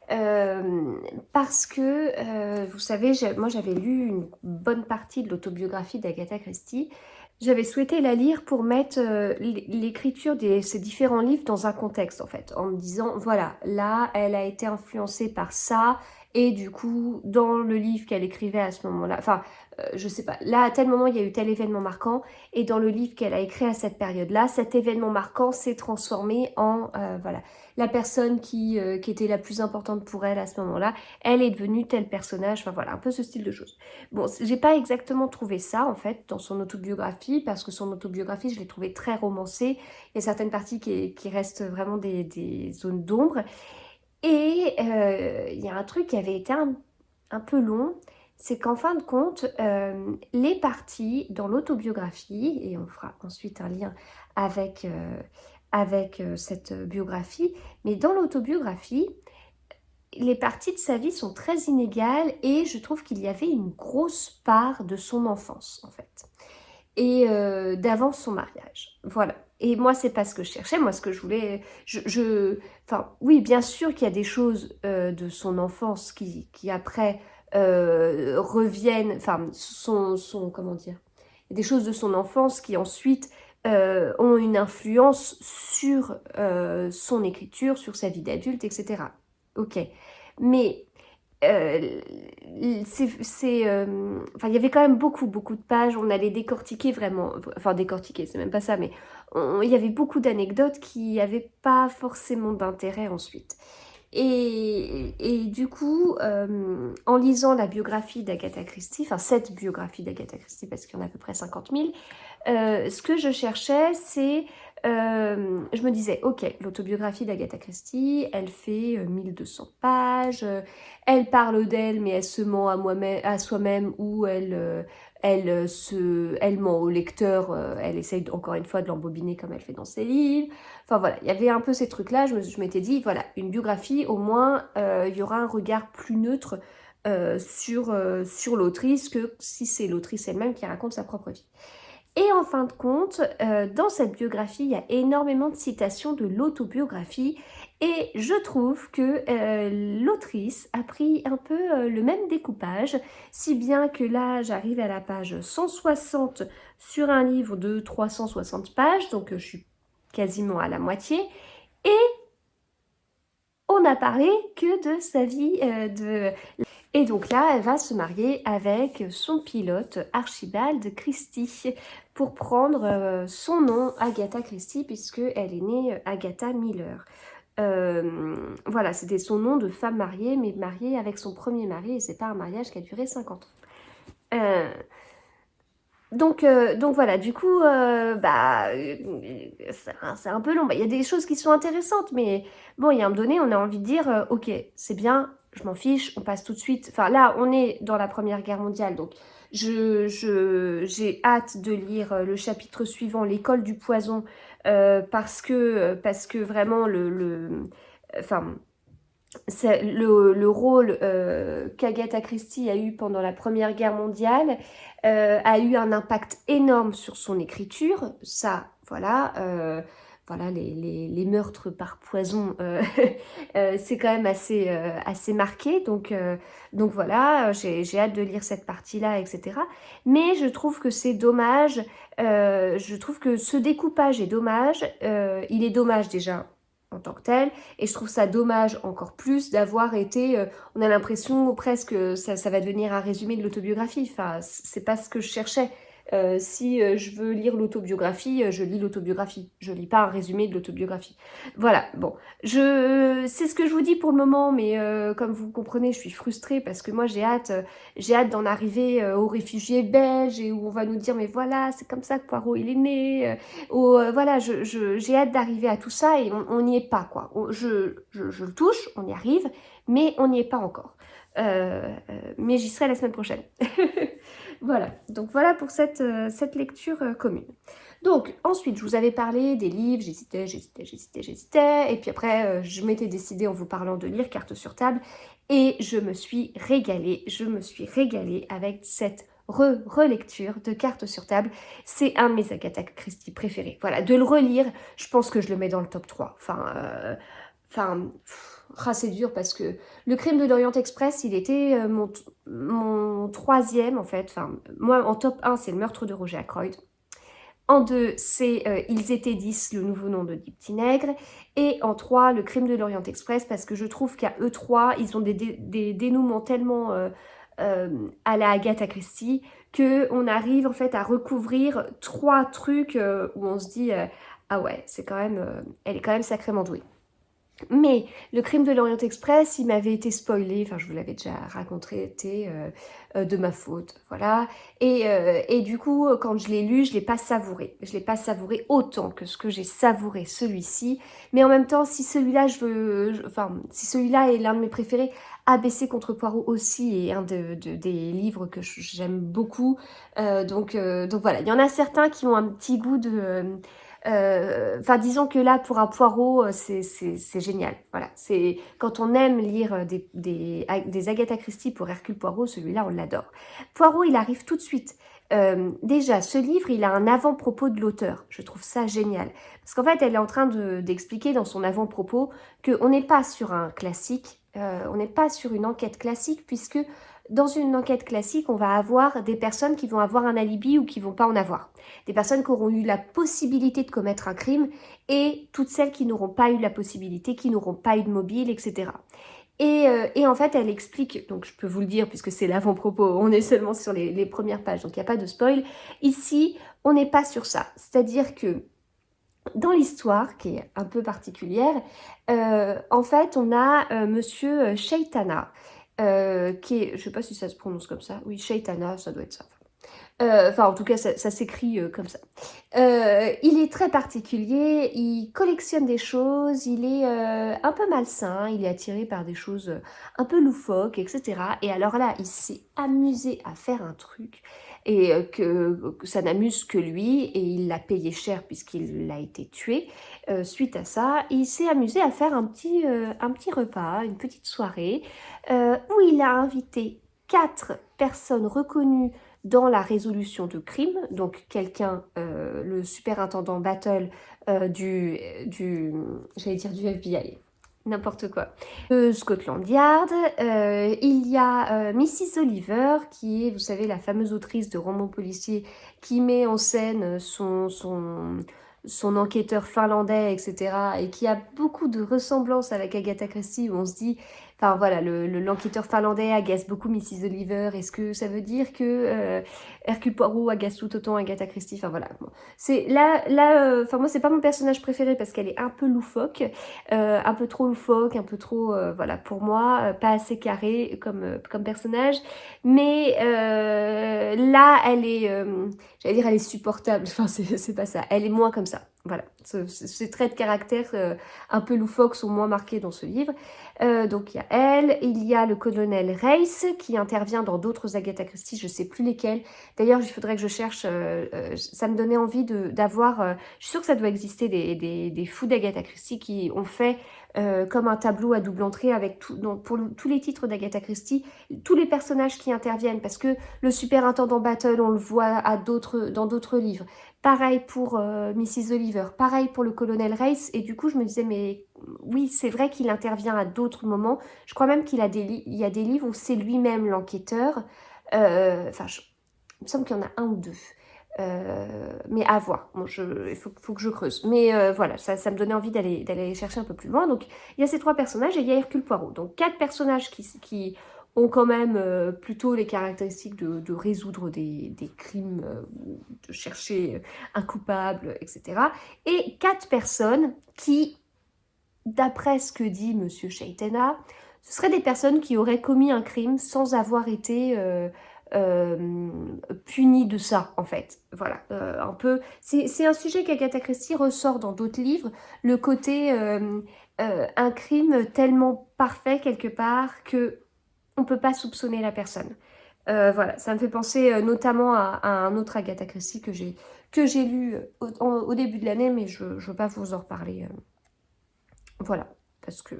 A: Parce que, vous savez, moi j'avais lu une bonne partie de l'autobiographie d'Agatha Christie. J'avais souhaité la lire pour mettre l'écriture de ces différents livres dans un contexte, en fait, en me disant, voilà, là, elle a été influencée par ça, et du coup, dans le livre qu'elle écrivait à ce moment-là, enfin, je sais pas, là, à tel moment, il y a eu tel événement marquant, et dans le livre qu'elle a écrit à cette période-là, cet événement marquant s'est transformé en, voilà, la personne qui était la plus importante pour elle à ce moment-là, elle est devenue tel personnage, enfin voilà, un peu ce style de choses. Bon, j'ai pas exactement trouvé ça en fait dans son autobiographie, parce que son autobiographie, je l'ai trouvée très romancée. Il y a certaines parties qui restent vraiment des zones d'ombre. Et il y a un truc qui avait été un peu long, c'est qu'en fin de compte, les parties dans l'autobiographie, et on fera ensuite un lien avec cette biographie, mais dans l'autobiographie, les parties de sa vie sont très inégales et je trouve qu'il y avait une grosse part de son enfance en fait et d'avant son mariage. Voilà. Et moi, c'est pas ce que je cherchais. Moi, ce que je voulais, enfin, oui, bien sûr qu'il y a des choses de son enfance qui après reviennent, enfin, comment dire, il y a des choses de son enfance qui ensuite ont une influence sur son écriture, sur sa vie d'adulte, etc. Ok. Mais euh, enfin, il y avait quand même beaucoup de pages, on allait décortiquer vraiment, enfin décortiquer, c'est même pas ça, mais il y avait beaucoup d'anecdotes qui n'avaient pas forcément d'intérêt ensuite. Et du coup, en lisant la biographie d'Agatha Christie, enfin cette biographie d'Agatha Christie, parce qu'il y en a à peu près 50 000, ce que je cherchais, c'est je me disais, ok, l'autobiographie d'Agatha Christie, elle fait 1200 pages, elle parle d'elle, mais elle se ment à soi-même, ou elle ment au lecteur, elle essaye encore une fois de l'embobiner comme elle fait dans ses livres. Enfin voilà, il y avait un peu ces trucs-là, je m'étais dit, voilà, une biographie, au moins, il y aura un regard plus neutre sur l'autrice que si c'est l'autrice elle-même qui raconte sa propre vie. Et en fin de compte, dans cette biographie, il y a énormément de citations de l'autobiographie et je trouve que l'autrice a pris un peu le même découpage, si bien que là, j'arrive à la page 160 sur un livre de 360 pages, donc je suis quasiment à la moitié, et on n'a parlé que de sa vie Et donc là, elle va se marier avec son pilote Archibald Christie pour prendre son nom, Agatha Christie, puisqu'elle est née Agatha Miller. Voilà, c'était son nom de femme mariée, mais mariée avec son premier mari, et c'est pas un mariage qui a duré 50 ans. Donc voilà, du coup, c'est un peu long. Bah, il y a des choses qui sont intéressantes, mais bon, il y a un moment donné, on a envie de dire, ok, c'est bien, je m'en fiche, on passe tout de suite. Enfin, là, on est dans la Première Guerre mondiale, donc j'ai hâte de lire le chapitre suivant, l'école du poison, parce que vraiment, enfin, le rôle qu'Agatha Christie a eu pendant la Première Guerre mondiale a eu un impact énorme sur son écriture. Ça, voilà, voilà les meurtres par poison, c'est quand même assez marqué. Donc voilà, j'ai hâte de lire cette partie-là, etc. Mais je trouve que c'est dommage. Je trouve que ce découpage est dommage. Il est dommage déjà en tant que tel. Et je trouve ça dommage encore plus d'avoir été... on a l'impression presque ça va devenir un résumé de l'autobiographie. Enfin, c'est pas ce que je cherchais. Si je veux lire l'autobiographie, je lis l'autobiographie. Je lis pas un résumé de l'autobiographie. Voilà, bon. C'est ce que je vous dis pour le moment, mais comme vous comprenez, je suis frustrée parce que moi, j'ai hâte d'en arriver aux réfugiés belges et où on va nous dire, mais voilà, c'est comme ça que Poirot, il est né. Voilà, j'ai hâte d'arriver à tout ça et on n'y est pas, quoi. Je le touche, on y arrive, mais on n'y est pas encore. Mais j'y serai la semaine prochaine. Voilà, donc voilà pour cette lecture commune. Donc ensuite, je vous avais parlé des livres, j'hésitais, et puis après, je m'étais décidée en vous parlant de lire Carte sur table, et je me suis régalée avec cette relecture de Carte sur table. C'est un de mes Agatha Christie préférés. Voilà, de le relire, je pense que je le mets dans le top 3. C'est dur parce que Le Crime de l'Orient Express, il était mon troisième en fait. Enfin, moi en top 1, c'est Le Meurtre de Roger Ackroyd. En 2, c'est Ils étaient 10, le nouveau nom de Dix Petits Nègres. Et en 3, Le Crime de l'Orient Express, parce que je trouve qu'à eux trois, ils ont des dénouements tellement à la Agatha Christie qu'on arrive en fait à recouvrir 3 trucs où on se dit ah ouais, c'est quand même, elle est quand même sacrément douée. Mais Le Crime de l'Orient Express, il m'avait été spoilé, enfin je vous l'avais déjà raconté, de ma faute, voilà. Et du coup, quand je l'ai lu, je l'ai pas savouré. Je l'ai pas savouré autant que ce que j'ai savouré celui-ci. Mais en même temps, si celui-là, si celui-là est l'un de mes préférés, ABC contre Poirot aussi est un des livres que j'aime beaucoup. Donc voilà, il y en a certains qui ont un petit goût de... disons que là, pour un Poirot, c'est génial. Voilà, c'est quand on aime lire des Agatha Christie pour Hercule Poirot, celui-là, on l'adore. Poirot, il arrive tout de suite. Déjà, ce livre, il a un avant-propos de l'auteur. Je trouve ça génial. Parce qu'en fait, elle est en train d'expliquer dans son avant-propos qu'on n'est pas sur un classique, on n'est pas sur une enquête classique, puisque dans une enquête classique, on va avoir des personnes qui vont avoir un alibi ou qui vont pas en avoir. Des personnes qui auront eu la possibilité de commettre un crime et toutes celles qui n'auront pas eu la possibilité, qui n'auront pas eu de mobile, etc. Et en fait, elle explique, donc je peux vous le dire puisque c'est l'avant-propos, on est seulement sur les premières pages, donc il n'y a pas de spoil. Ici, on n'est pas sur ça. C'est-à-dire que dans l'histoire, qui est un peu particulière, en fait, on a Monsieur Shaitana, qui est, je ne sais pas si ça se prononce comme ça, oui, Shaitana, ça doit être ça. Enfin, en tout cas, ça s'écrit comme ça. Il est très particulier, il collectionne des choses, il est un peu malsain, il est attiré par des choses un peu loufoques, etc. Et alors là, il s'est amusé à faire un truc et que ça n'amuse que lui et il l'a payé cher puisqu'il a été tué. Suite à ça, il s'est amusé à faire un petit repas, une petite soirée où il a invité 4 personnes reconnues dans la résolution de crimes, donc quelqu'un, le superintendant Battle j'allais dire du FBI, n'importe quoi, de Scotland Yard. Il y a Mrs. Oliver, qui est, vous savez, la fameuse autrice de romans policiers qui met en scène son enquêteur finlandais, etc., et qui a beaucoup de ressemblances avec Agatha Christie, où on se dit, enfin voilà, l'enquêteur finlandais agace beaucoup Mrs. Oliver, est-ce que ça veut dire que Hercule Poirot agace tout autant Agatha Christie, enfin voilà. Bon. C'est enfin moi c'est pas mon personnage préféré parce qu'elle est un peu loufoque, un peu trop loufoque, un peu trop, voilà, pour moi, pas assez carré comme personnage, mais là elle est, j'allais dire elle est supportable, enfin c'est pas ça, elle est moins comme ça. Voilà, ces traits de caractère un peu loufoques sont moins marqués dans ce livre. Donc il y a elle, il y a le colonel Race qui intervient dans d'autres Agatha Christie, je sais plus lesquels. D'ailleurs, il faudrait que je cherche, ça me donnait envie d'avoir, je suis sûre que ça doit exister des fous d'Agatha Christie qui ont fait comme un tableau à double entrée avec tous les titres d'Agatha Christie, tous les personnages qui interviennent, parce que le superintendant Battle, on le voit dans d'autres livres. Pareil pour Mrs. Oliver, pareil pour le colonel Race, et du coup je me disais, mais oui, c'est vrai qu'il intervient à d'autres moments. Je crois même qu'il il y a des livres où c'est lui-même l'enquêteur. Enfin, il me semble qu'il y en a un ou deux. Mais à voir. Bon, il faut que je creuse. Mais voilà, ça me donnait envie d'aller chercher un peu plus loin. Donc, il y a ces 3 personnages et il y a Hercule Poirot. Donc, 4 personnages qui ont quand même plutôt les caractéristiques de résoudre des crimes, de chercher un coupable, etc. Et 4 personnes qui, d'après ce que dit Monsieur Shaitena, ce seraient des personnes qui auraient commis un crime sans avoir été punies de ça, en fait. Voilà, un peu. C'est un sujet qu'Agatha Christie ressort dans d'autres livres, le côté un crime tellement parfait quelque part que on peut pas soupçonner la personne. Voilà, ça me fait penser notamment à un autre Agatha Christie que j'ai lu au début de l'année, mais je ne veux pas vous en reparler. Voilà, parce que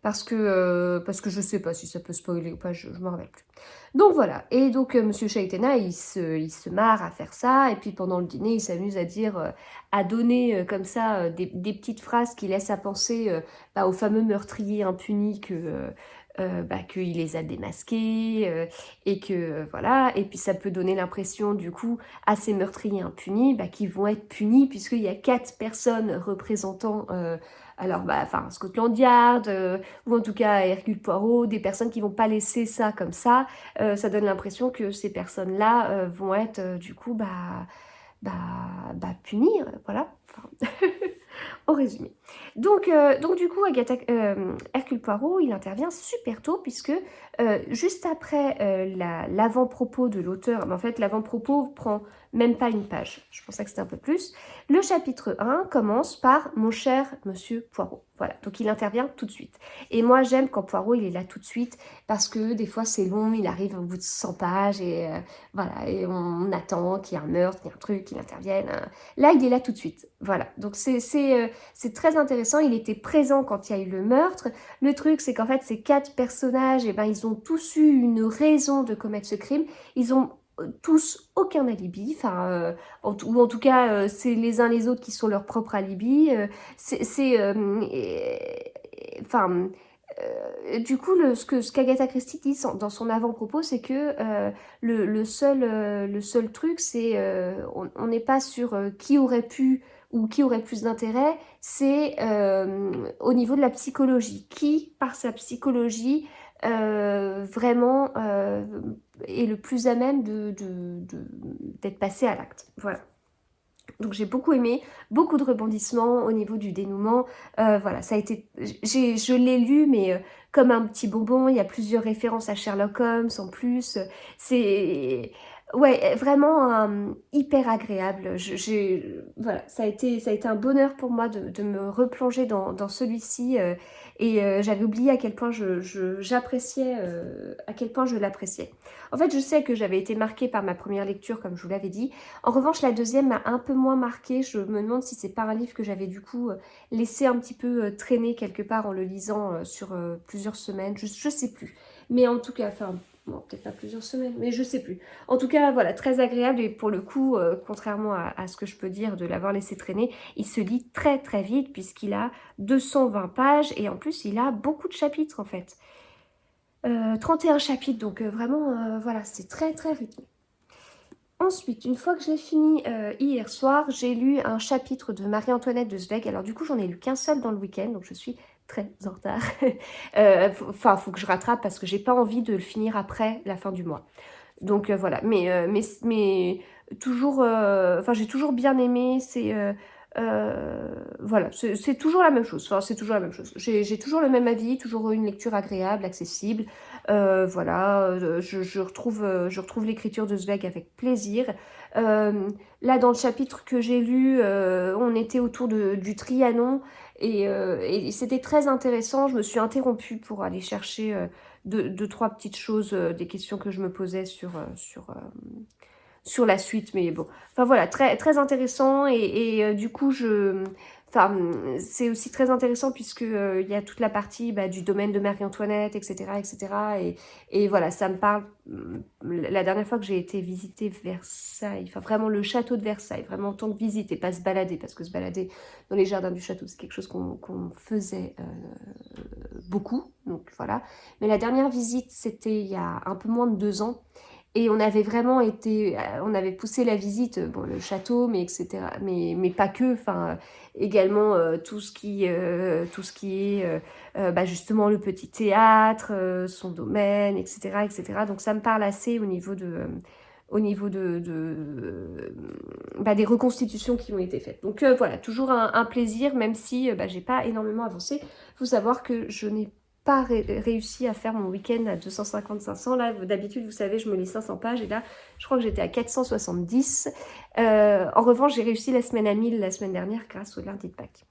A: je sais pas si ça peut spoiler ou pas, je me rappelle plus. Donc voilà, et donc Monsieur Shaitena, il se marre à faire ça, et puis pendant le dîner, il s'amuse à dire, à donner comme ça des petites phrases qui laissent à penser au fameux meurtrier impuni qu'il les a démasqués, et que voilà, et puis ça peut donner l'impression du coup à ces meurtriers impunis qu'ils vont être punis puisqu'il y a 4 personnes représentant alors, enfin, Scotland Yard, ou en tout cas Hercule Poirot, des personnes qui vont pas laisser ça comme ça donne l'impression que ces personnes-là vont être, du coup, punies, voilà. Enfin, en résumé. Donc du coup, Hercule Poirot, il intervient super tôt, puisque juste après l'avant-propos de l'auteur, en fait, l'avant-propos prend même pas une page, je pensais que c'était un peu plus. Le chapitre 1 commence par « Mon cher monsieur Poirot ». Voilà, donc il intervient tout de suite. Et moi, j'aime quand Poirot, il est là tout de suite, parce que des fois, c'est long, il arrive au bout de 100 pages, et voilà, et on attend qu'il y ait un meurtre, qu'il y ait un truc, qu'il intervienne. Hein. Là, il est là tout de suite. Voilà, donc c'est très intéressant, il était présent quand il y a eu le meurtre. Le truc, c'est qu'en fait, ces 4 personnages, ils ont tous eu une raison de commettre ce crime. Ils ont tous aucun alibi, enfin, ou en tout cas, c'est les uns les autres qui sont leur propre alibi. Enfin, du coup, ce qu'Agatha Christie dit dans son avant-propos, c'est que le seul truc, c'est on n'est pas sur qui aurait pu ou qui aurait plus d'intérêt, c'est au niveau de la psychologie. Qui, par sa psychologie, vraiment est le plus à même d'être passé à l'acte. Voilà. Donc j'ai beaucoup aimé, beaucoup de rebondissements au niveau du dénouement. Voilà, ça a été, je l'ai lu, mais comme un petit bonbon. Il y a plusieurs références à Sherlock Holmes en plus. C'est Ouais, vraiment hyper agréable. Voilà, ça a été un bonheur pour moi de me replonger dans celui-ci et j'avais oublié à quel point j'appréciais, à quel point je l'appréciais. En fait, je sais que j'avais été marquée par ma première lecture, comme je vous l'avais dit. En revanche, la deuxième m'a un peu moins marquée. Je me demande si c'est pas un livre que j'avais du coup laissé un petit peu traîner quelque part en le lisant sur plusieurs semaines. Je sais plus. Mais en tout cas, enfin, bon, peut-être pas plusieurs semaines, mais je sais plus. En tout cas, voilà, très agréable et pour le coup, contrairement à ce que je peux dire de l'avoir laissé traîner, il se lit très très vite puisqu'il a 220 pages et en plus il a beaucoup de chapitres en fait. 31 chapitres, donc vraiment, voilà, c'est très très rythmé. Ensuite, une fois que je l'ai fini hier soir, j'ai lu un chapitre de Marie-Antoinette de Zweig. Alors du coup, j'en ai lu qu'un seul dans le week-end, donc je suis très en retard. Enfin, faut que je rattrape parce que j'ai pas envie de le finir après la fin du mois. Donc voilà, mais toujours, enfin j'ai toujours bien aimé, voilà, c'est toujours la même chose, enfin c'est toujours la même chose. J'ai toujours le même avis, toujours une lecture agréable, accessible, voilà, je retrouve l'écriture de Zweig avec plaisir. Là dans le chapitre que j'ai lu, on était autour du Trianon et c'était très intéressant, je me suis interrompue pour aller chercher deux, trois petites choses, des questions que je me posais sur la suite, mais bon. Enfin voilà, très, très intéressant et du coup, enfin, c'est aussi très intéressant puisque il y a toute la partie du domaine de Marie-Antoinette, etc., etc. Et voilà, ça me parle. La dernière fois que j'ai été visiter Versailles, enfin vraiment le château de Versailles, vraiment en tant que visite et pas se balader, parce que se balader dans les jardins du château, c'est quelque chose qu'on faisait beaucoup, donc voilà. Mais la dernière visite, c'était il y a un peu moins de 2 ans. Et on avait vraiment été, on avait poussé la visite, bon, le château, mais etc. Mais pas que, enfin, également tout ce qui est justement le petit théâtre, son domaine, etc., etc. Donc ça me parle assez au niveau des reconstitutions qui ont été faites. Donc voilà, toujours un plaisir, même si j'ai pas énormément avancé. Il faut savoir que je n'ai pas réussi à faire mon week-end à 250-500. Là, d'habitude, vous savez, je me lis 500 pages et là, je crois que j'étais à 470. En revanche, j'ai réussi la semaine à 1000 la semaine dernière grâce au lundi de Pâques.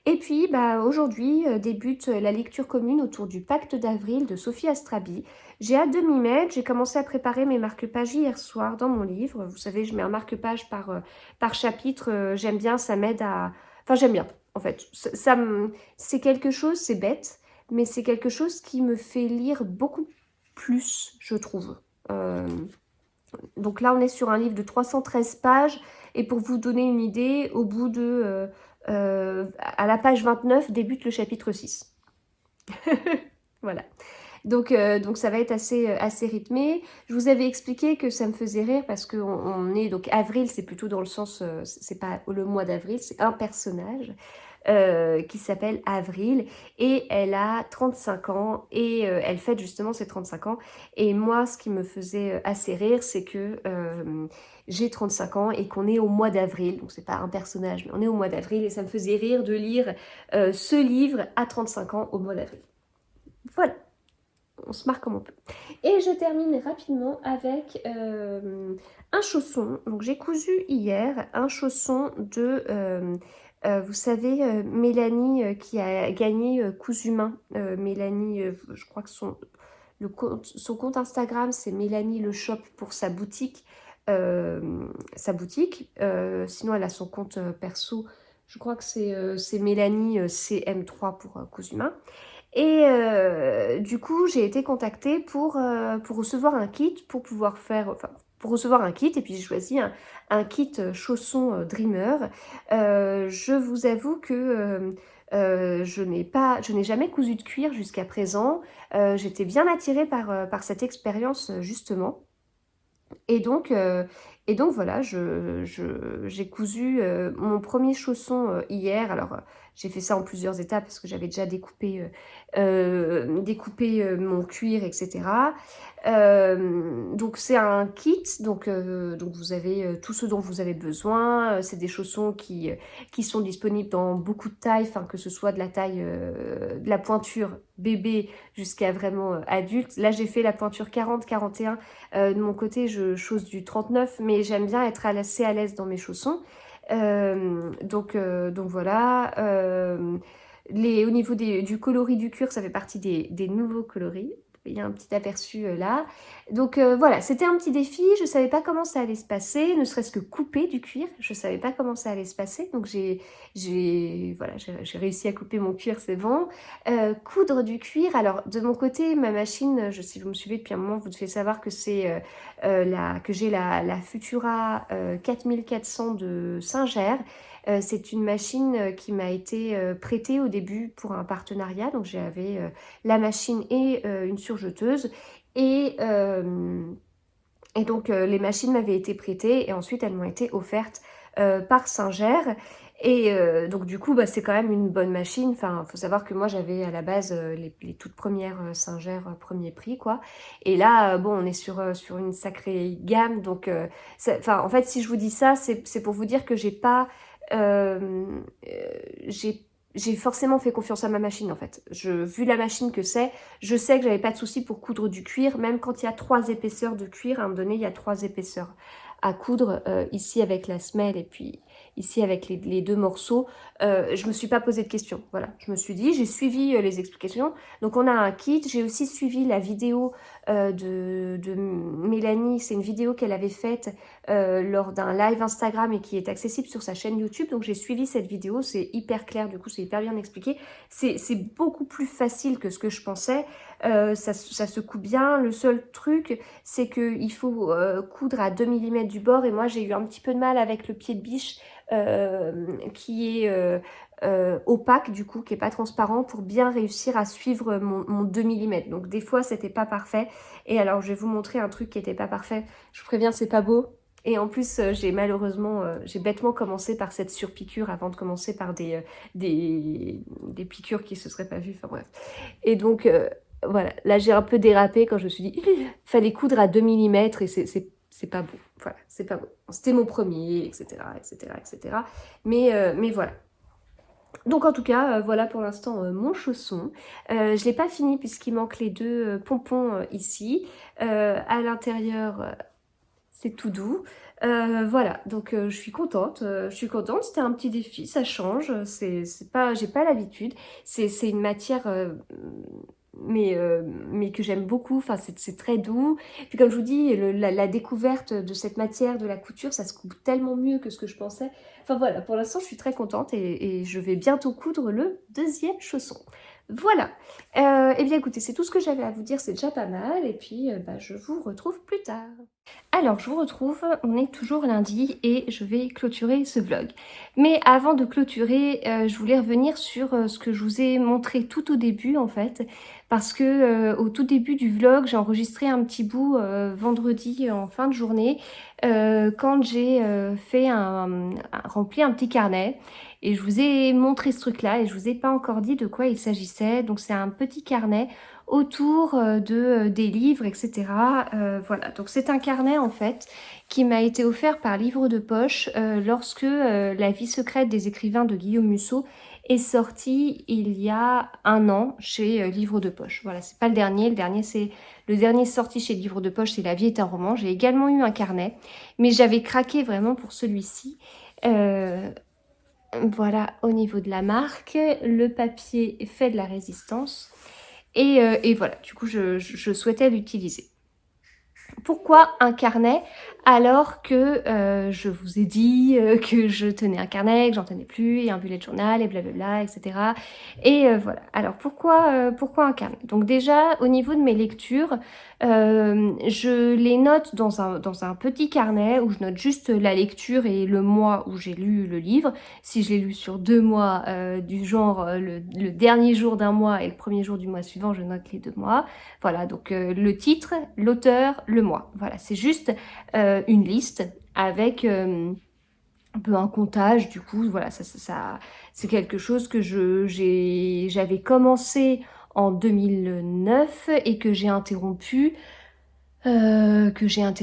A: Et puis, aujourd'hui, débute la lecture commune autour du Pacte d'avril de Sophie Astrabi. J'ai hâte de m'y mettre. J'ai commencé à préparer mes marque-pages hier soir dans mon livre. Vous savez, je mets un marque-page par chapitre. J'aime bien, ça m'aide à... Enfin, j'aime bien, en fait. C'est quelque chose, c'est bête, mais c'est quelque chose qui me fait lire beaucoup plus, je trouve. Donc là, on est sur un livre de 313 pages, et pour vous donner une idée, au bout de... à la page 29, débute le chapitre 6. Voilà. Donc ça va être assez rythmé. Je vous avais expliqué que ça me faisait rire parce qu'on est... Donc avril, c'est plutôt dans le sens... c'est pas le mois d'avril, c'est un personnage qui s'appelle Avril et elle a 35 ans et elle fête justement ses 35 ans. Et moi, ce qui me faisait assez rire, c'est que j'ai 35 ans et qu'on est au mois d'avril. Donc c'est pas un personnage, mais on est au mois d'avril et ça me faisait rire de lire ce livre à 35 ans au mois d'avril. Voilà, on se marre comme on peut. Et je termine rapidement avec un chausson. Donc j'ai cousu hier un chausson de, vous savez, Mélanie qui a gagné Cousumain. Mélanie, je crois que son compte Instagram, c'est Mélanie Le Shop pour sa boutique. Sinon, elle a son compte perso. Je crois que c'est Mélanie CM3 pour Cousumain. Et du coup, j'ai été contactée pour recevoir un kit, pour pouvoir faire... Enfin, pour recevoir un kit, et puis j'ai choisi un kit chausson Dreamer. Je vous avoue que je n'ai jamais cousu de cuir jusqu'à présent. J'étais bien attirée par cette expérience, justement. Et donc, voilà, j'ai cousu mon premier chausson hier. Alors, j'ai fait ça en plusieurs étapes parce que j'avais déjà découpé, mon cuir, etc. Donc c'est un kit, donc vous avez tout ce dont vous avez besoin. C'est des chaussons qui sont disponibles dans beaucoup de tailles, enfin que ce soit de la taille de la pointure bébé jusqu'à vraiment adulte. Là j'ai fait la pointure 40-41. De mon côté je chausse du 39, mais j'aime bien être assez à l'aise dans mes chaussons. Donc voilà. Au niveau du coloris du cuir, ça fait partie des nouveaux coloris. Il y a un petit aperçu là. Donc voilà, c'était un petit défi. Je ne savais pas comment ça allait se passer, ne serait-ce que couper du cuir. Je ne savais pas comment ça allait se passer. Donc voilà, j'ai réussi à couper mon cuir, c'est bon. Coudre du cuir. Alors de mon côté, ma machine, si vous me suivez depuis un moment, vous devez savoir que que j'ai la Futura 4400 de Singer. C'est une machine qui m'a été prêtée au début pour un partenariat. Donc j'avais la machine et une surjeteuse. Et, donc les machines m'avaient été prêtées et ensuite elles m'ont été offertes par Singer. Et donc du coup, c'est quand même une bonne machine. Enfin, faut savoir que moi j'avais à la base les toutes premières Singer premier prix, quoi. Et là, bon, on est sur une sacrée gamme. Donc, en fait, si je vous dis ça, c'est pour vous dire que euh, j'ai forcément fait confiance à ma machine, en fait. Vu la machine que c'est, je sais que j'avais pas de souci pour coudre du cuir, même quand il y a 3 épaisseurs de cuir. À un moment donné, il y a 3 épaisseurs à coudre, ici avec la semelle et puis ici avec les 2 morceaux. Je me suis pas posé de questions, voilà. Je me suis dit, j'ai suivi les explications. Donc on a un kit. J'ai aussi suivi la vidéo de Mélanie. C'est une vidéo qu'elle avait faite lors d'un live Instagram et qui est accessible sur sa chaîne YouTube. Donc j'ai suivi cette vidéo, c'est hyper clair, du coup c'est hyper bien expliqué. C'est beaucoup plus facile que ce que je pensais. Ça se coud bien. Le seul truc, c'est qu'il faut coudre à 2 mm du bord. Et moi j'ai eu un petit peu de mal avec le pied de biche qui est opaque, du coup, qui est pas transparent, pour bien réussir à suivre mon 2 mm. Donc des fois c'était pas parfait. Et alors je vais vous montrer un truc qui était pas parfait. Je vous préviens, c'est pas beau. Et en plus, j'ai bêtement commencé par cette surpiqûre avant de commencer par des piqûres qui se seraient pas vues. Enfin bref. Et donc, voilà, là j'ai un peu dérapé quand je me suis dit, fallait coudre à 2 mm et c'est pas beau. Voilà, c'est pas beau. C'était mon premier, etc., etc., etc. Mais voilà. Donc en tout cas, voilà pour l'instant mon chausson. Je ne l'ai pas fini puisqu'il manque les 2 pompons ici. À l'intérieur, c'est tout doux. Voilà, donc je suis contente. C'était un petit défi, ça change. J'ai pas l'habitude. C'est une matière, mais que j'aime beaucoup. Enfin, c'est très doux. Puis comme je vous dis, la découverte de cette matière, de la couture, ça se coupe tellement mieux que ce que je pensais. Enfin voilà, pour l'instant, je suis très contente et je vais bientôt coudre le 2e chausson. Voilà. Eh bien écoutez, c'est tout ce que j'avais à vous dire, c'est déjà pas mal. Et puis, je vous retrouve plus tard. Alors, je vous retrouve, on est toujours lundi et je vais clôturer ce vlog. Mais avant de clôturer, je voulais revenir sur ce que je vous ai montré tout au début en fait. Parce que au tout début du vlog, j'ai enregistré un petit bout vendredi en fin de journée quand j'ai rempli un petit carnet. Et je vous ai montré ce truc-là et je vous ai pas encore dit de quoi il s'agissait. Donc c'est un petit carnet autour des livres, etc. Voilà, donc c'est un carnet en fait qui m'a été offert par Livre de Poche lorsque La vie secrète des écrivains de Guillaume Musso est sorti il y a 1 an chez Livre de Poche. Voilà, c'est pas le dernier le dernier sorti chez Livre de Poche, c'est La vie est un roman. J'ai également eu un carnet, mais j'avais craqué vraiment pour celui-ci. Voilà, au niveau de la marque, le papier fait de la résistance. Et voilà, du coup, je souhaitais l'utiliser. Pourquoi un carnet alors que je vous ai dit que je tenais un carnet, que j'en tenais plus, et un bullet journal, et blablabla, etc. Et voilà. Alors pourquoi un carnet? Donc déjà, au niveau de mes lectures, je les note dans un petit carnet où je note juste la lecture et le mois où j'ai lu le livre. Si je l'ai lu sur 2 mois, du genre le dernier jour d'un mois et le premier jour du mois suivant, je note les 2 mois. Voilà, donc le titre, l'auteur, le mois. Voilà, c'est juste une liste avec un peu un comptage. Du coup, voilà, c'est quelque chose que j'avais commencé en 2009 et que j'ai interrompu peut-être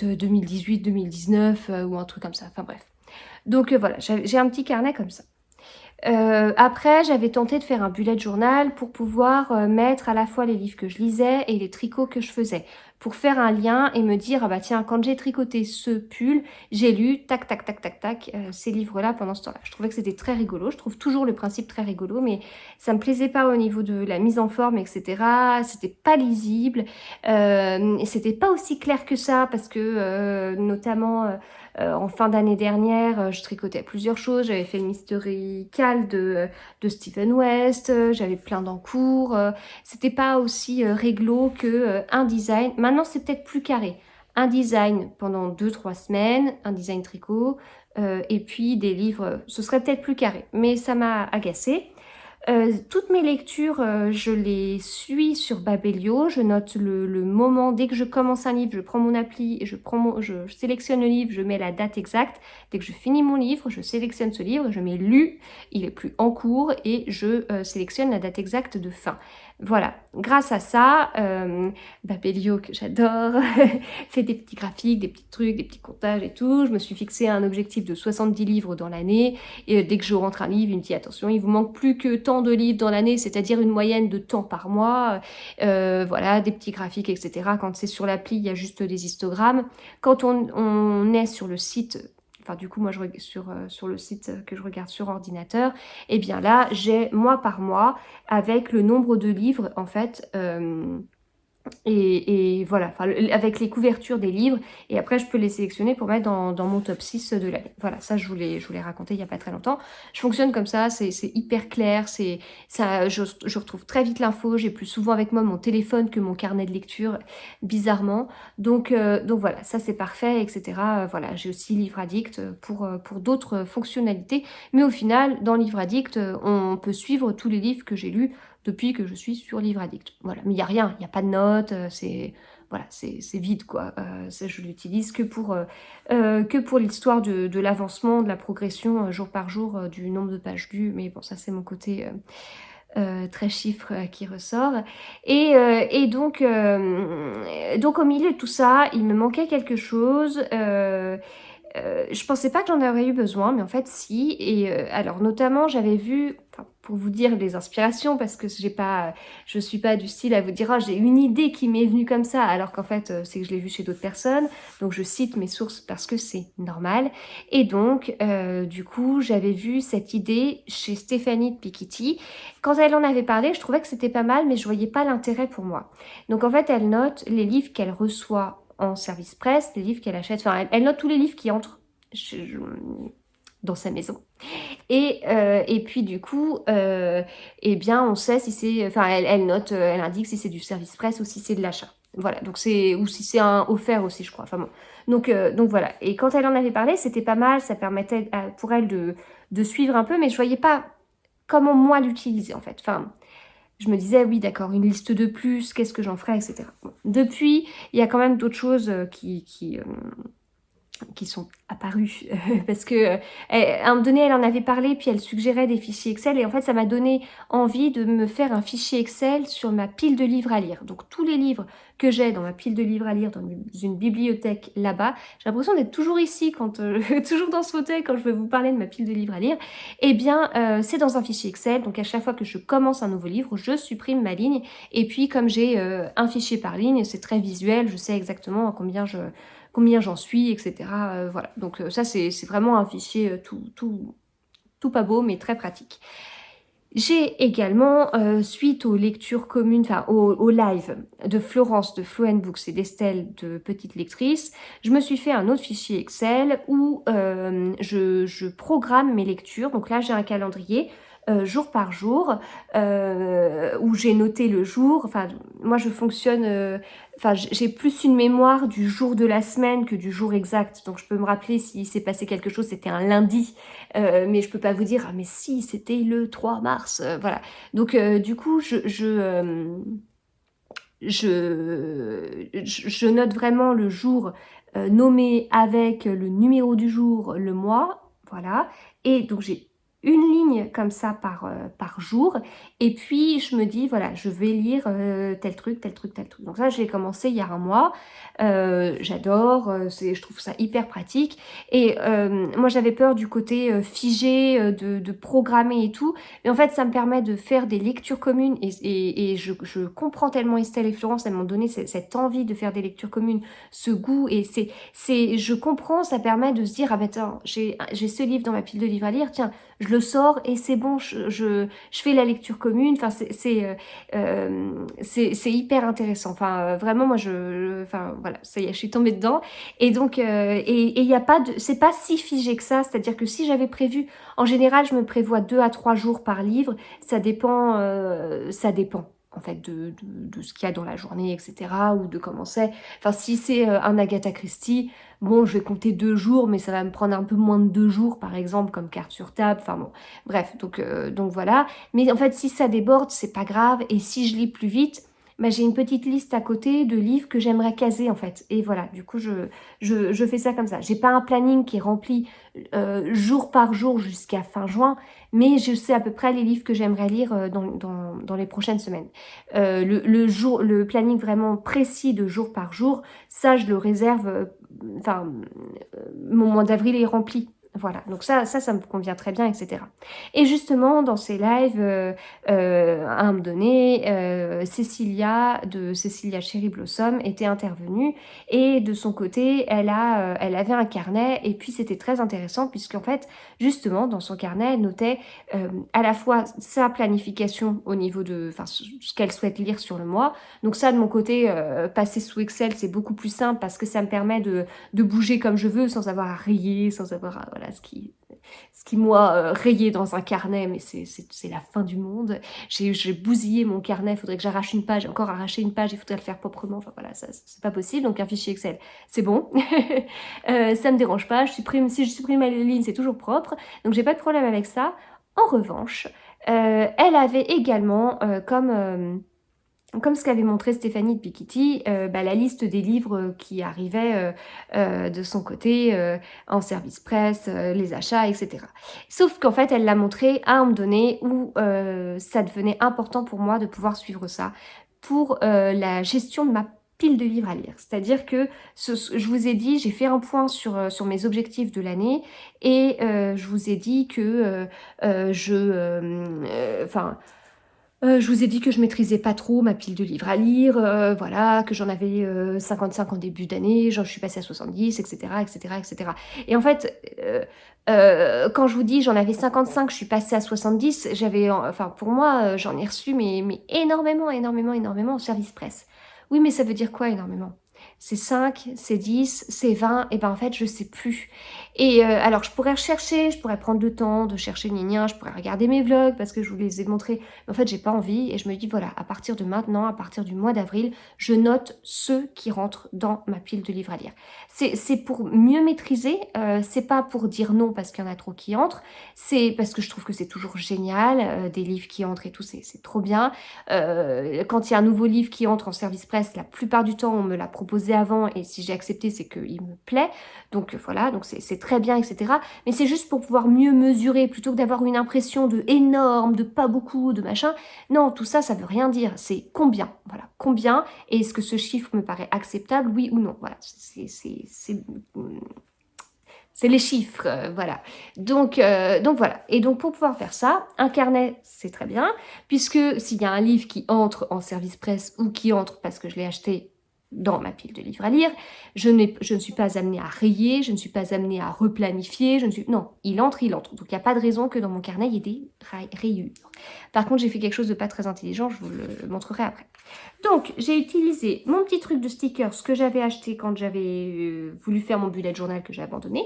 A: 2018-2019 ou un truc comme ça. Enfin bref. Donc voilà, j'ai un petit carnet comme ça. Après, j'avais tenté de faire un bullet journal pour pouvoir mettre à la fois les livres que je lisais et les tricots que je faisais. Pour faire un lien et me dire, ah bah tiens, quand j'ai tricoté ce pull, j'ai lu tac, tac, tac, tac, tac, ces livres-là pendant ce temps-là. Je trouvais que c'était très rigolo. Je trouve toujours le principe très rigolo, mais ça me plaisait pas au niveau de la mise en forme, etc. C'était pas lisible. Et c'était pas aussi clair que ça parce que, notamment... en fin d'année dernière, je tricotais plusieurs choses. J'avais fait le Mystery Cal de Stephen West. J'avais plein d'encours. C'était pas aussi réglo que un design. Maintenant, c'est peut-être plus carré. Un design pendant 2-3 semaines, un design tricot, et puis des livres. Ce serait peut-être plus carré, mais ça m'a agacée. Toutes mes lectures, je les suis sur Babelio. Je note le moment. Dès que je commence un livre, je prends mon appli, je sélectionne le livre, je mets la date exacte. Dès que je finis mon livre, je sélectionne ce livre, je mets lu, il est plus en cours et je sélectionne la date exacte de fin. Voilà, grâce à ça, Babelio que j'adore, fait des petits graphiques, des petits trucs, des petits comptages et tout. Je me suis fixé un objectif de 70 livres dans l'année. Et dès que je rentre un livre, il me dit attention, il vous manque plus que tant de livres dans l'année, c'est-à-dire une moyenne de temps par mois. Voilà, des petits graphiques, etc. Quand c'est sur l'appli, il y a juste des histogrammes. Quand on est sur le site, enfin du coup moi sur le site que je regarde sur ordinateur, et bien là j'ai mois par mois avec le nombre de livres en fait. Et voilà, enfin, avec les couvertures des livres, et après je peux les sélectionner pour mettre dans mon top 6 de l'année. Voilà, ça je vous l'ai raconté il n'y a pas très longtemps. Je fonctionne comme ça, c'est hyper clair, je retrouve très vite l'info, j'ai plus souvent avec moi mon téléphone que mon carnet de lecture, bizarrement. Donc voilà, ça c'est parfait, etc. Voilà, j'ai aussi Livre Addict pour d'autres fonctionnalités, mais au final, dans Livre Addict, on peut suivre tous les livres que j'ai lus depuis que je suis sur Livre Addict. Voilà, mais il n'y a rien, il n'y a pas de notes, voilà, c'est vide quoi. Je l'utilise que pour l'histoire de l'avancement, de la progression jour par jour du nombre de pages lues. Mais bon, ça c'est mon côté très chiffre qui ressort. Donc au milieu de tout ça, il me manquait quelque chose. Je pensais pas que j'en aurais eu besoin, mais en fait si. Et alors notamment, j'avais vu, enfin, pour vous dire les inspirations, parce que je suis pas du style à vous dire ah, j'ai une idée qui m'est venue comme ça, alors qu'en fait c'est que je l'ai vu chez d'autres personnes. Donc je cite mes sources parce que c'est normal. Et donc du coup j'avais vu cette idée chez Stéphanie de Piketty. Quand elle en avait parlé, je trouvais que c'était pas mal, mais je voyais pas l'intérêt pour moi. Donc en fait elle note les livres qu'elle reçoit en service presse, les livres qu'elle achète, enfin elle note tous les livres qui entrent dans sa maison. Et puis du coup, eh bien on sait si c'est, enfin elle note, elle indique si c'est du service presse ou si c'est de l'achat. Voilà, donc ou si c'est un offert aussi, je crois. Enfin bon. Donc voilà. Et quand elle en avait parlé, c'était pas mal, ça permettait pour elle de suivre un peu, mais je voyais pas comment moi l'utiliser en fait. Enfin, je me disais, oui, d'accord, une liste de plus, qu'est-ce que j'en ferais, etc. Bon. Depuis, il y a quand même d'autres choses qui sont apparues parce que à un moment donné elle en avait parlé puis elle suggérait des fichiers Excel et en fait ça m'a donné envie de me faire un fichier Excel sur ma pile de livres à lire. Donc tous les livres que j'ai dans ma pile de livres à lire dans une bibliothèque là-bas, j'ai l'impression d'être toujours ici quand toujours dans ce fauteuil quand je vais vous parler de ma pile de livres à lire. Et bien c'est dans un fichier Excel, donc à chaque fois que je commence un nouveau livre je supprime ma ligne et puis comme j'ai un fichier par ligne, c'est très visuel, je sais exactement à combien j'en suis, etc. Voilà, donc ça c'est vraiment un fichier tout pas beau, mais très pratique. J'ai également, suite aux lectures communes, enfin au live de Florence de Fluent Books et d'Estelle de Petite Lectrice, je me suis fait un autre fichier Excel où je programme mes lectures. Donc là j'ai un calendrier jour par jour où j'ai noté le jour. Enfin moi je fonctionne, enfin j'ai plus une mémoire du jour de la semaine que du jour exact. Donc je peux me rappeler s'il s'est passé quelque chose, c'était un lundi. Mais je peux pas vous dire ah mais si c'était le 3 mars, voilà. Donc du coup je note vraiment le jour nommé avec le numéro du jour, le mois, voilà. Et donc j'ai une ligne comme ça par jour. Et puis je me dis, voilà, je vais lire tel truc, tel truc, tel truc. Donc ça, je l'ai commencé il y a un mois. J'adore, je trouve ça hyper pratique. Et moi, j'avais peur du côté figé, de programmer et tout. Mais en fait, ça me permet de faire des lectures communes. Et je comprends tellement Estelle et Florence, elles m'ont donné cette envie de faire des lectures communes, ce goût. Et je comprends, ça permet de se dire, ah ben attends, j'ai ce livre dans ma pile de livres à lire, tiens, je le sors et c'est bon, je fais la lecture commune. Enfin, c'est hyper intéressant. Enfin, vraiment, moi, enfin, voilà, ça y est, je suis tombée dedans. Et donc, et il y a pas de, c'est pas si figé que ça. C'est-à-dire que si j'avais prévu, en général, je me prévois 2 à 3 jours par livre. Ça dépend, en fait, de ce qu'il y a dans la journée, etc. Ou de comment c'est. Enfin, si c'est un Agatha Christie, bon, je vais compter 2 jours, mais ça va me prendre un peu moins de 2 jours, par exemple, comme carte sur table. Enfin bon, bref, donc voilà. Mais en fait, si ça déborde, c'est pas grave. Et si je lis plus vite, bah, j'ai une petite liste à côté de livres que j'aimerais caser, en fait. Et voilà, du coup, je fais ça comme ça. J'ai pas un planning qui est rempli jour par jour jusqu'à fin juin, mais je sais à peu près les livres que j'aimerais lire dans les prochaines semaines. Le planning vraiment précis de jour par jour, ça, je le réserve. Enfin, mon mois d'avril est rempli. Voilà, donc ça me convient très bien, etc. Et justement, dans ces lives, à un moment donné, Cécilia, de Cécilia Cherry Blossom, était intervenue et de son côté, elle avait un carnet et puis c'était très intéressant puisqu'en fait, justement, dans son carnet, elle notait à la fois sa planification au niveau de, enfin, ce qu'elle souhaite lire sur le mois. Donc ça, de mon côté, passer sous Excel, c'est beaucoup plus simple parce que ça me permet de bouger comme je veux sans avoir à rayer, sans avoir à, voilà, ce qui moi, rayé dans un carnet, mais c'est la fin du monde. J'ai bousillé mon carnet, il faudrait que j'arrache une page, encore arracher une page, il faudrait le faire proprement, enfin voilà, ça c'est pas possible, donc un fichier Excel, c'est bon. Ça me dérange pas, si je supprime la ligne, c'est toujours propre, donc j'ai pas de problème avec ça. En revanche, elle avait également, comme ce qu'avait montré Stéphanie de Piketty, la liste des livres qui arrivaient de son côté en service presse, les achats, etc. Sauf qu'en fait, elle l'a montré à un moment donné où ça devenait important pour moi de pouvoir suivre ça pour la gestion de ma pile de livres à lire. C'est-à-dire que, je vous ai dit, j'ai fait un point sur mes objectifs de l'année et je vous ai dit que je vous ai dit que je maîtrisais pas trop ma pile de livres à lire, voilà, que j'en avais 55 en début d'année, je suis passée à 70, etc., etc., etc. Et en fait, quand je vous dis j'en avais 55, je suis passée à 70, enfin pour moi, j'en ai reçu mais énormément, énormément, énormément en service presse. Oui, mais ça veut dire quoi énormément? C'est 5, c'est 10, c'est 20, et ben en fait je sais plus. Et alors je pourrais rechercher, je pourrais prendre le temps de chercher une ligne, je pourrais regarder mes vlogs parce que je vous les ai montrés. Mais en fait j'ai pas envie et je me dis voilà, à partir de maintenant, à partir du mois d'avril, je note ceux qui rentrent dans ma pile de livres à lire. C'est pour mieux maîtriser, c'est pas pour dire non parce qu'il y en a trop qui entrent, c'est parce que je trouve que c'est toujours génial, des livres qui entrent et tout, c'est trop bien. Quand il y a un nouveau livre qui entre en service presse, la plupart du temps on me l'a proposé avant et si j'ai accepté c'est qu'il me plaît. Donc voilà, donc c'est très bien, etc. Mais c'est juste pour pouvoir mieux mesurer, plutôt que d'avoir une impression de énorme, de pas beaucoup, de machin. Non, tout ça, ça veut rien dire. C'est combien, voilà, combien, et est-ce que ce chiffre me paraît acceptable, oui ou non. Voilà, c'est les chiffres, voilà. Donc voilà. Et donc pour pouvoir faire ça, un carnet, c'est très bien, puisque s'il y a un livre qui entre en service presse ou qui entre parce que je l'ai acheté dans ma pile de livres à lire, je ne suis pas amenée à rayer, je ne suis pas amenée à replanifier, non, il entre. Donc il n'y a pas de raison que dans mon carnet, il y ait des rayures. Par contre, j'ai fait quelque chose de pas très intelligent, je vous le montrerai après. Donc, j'ai utilisé mon petit truc de stickers que j'avais acheté quand j'avais voulu faire mon bullet journal que j'ai abandonné.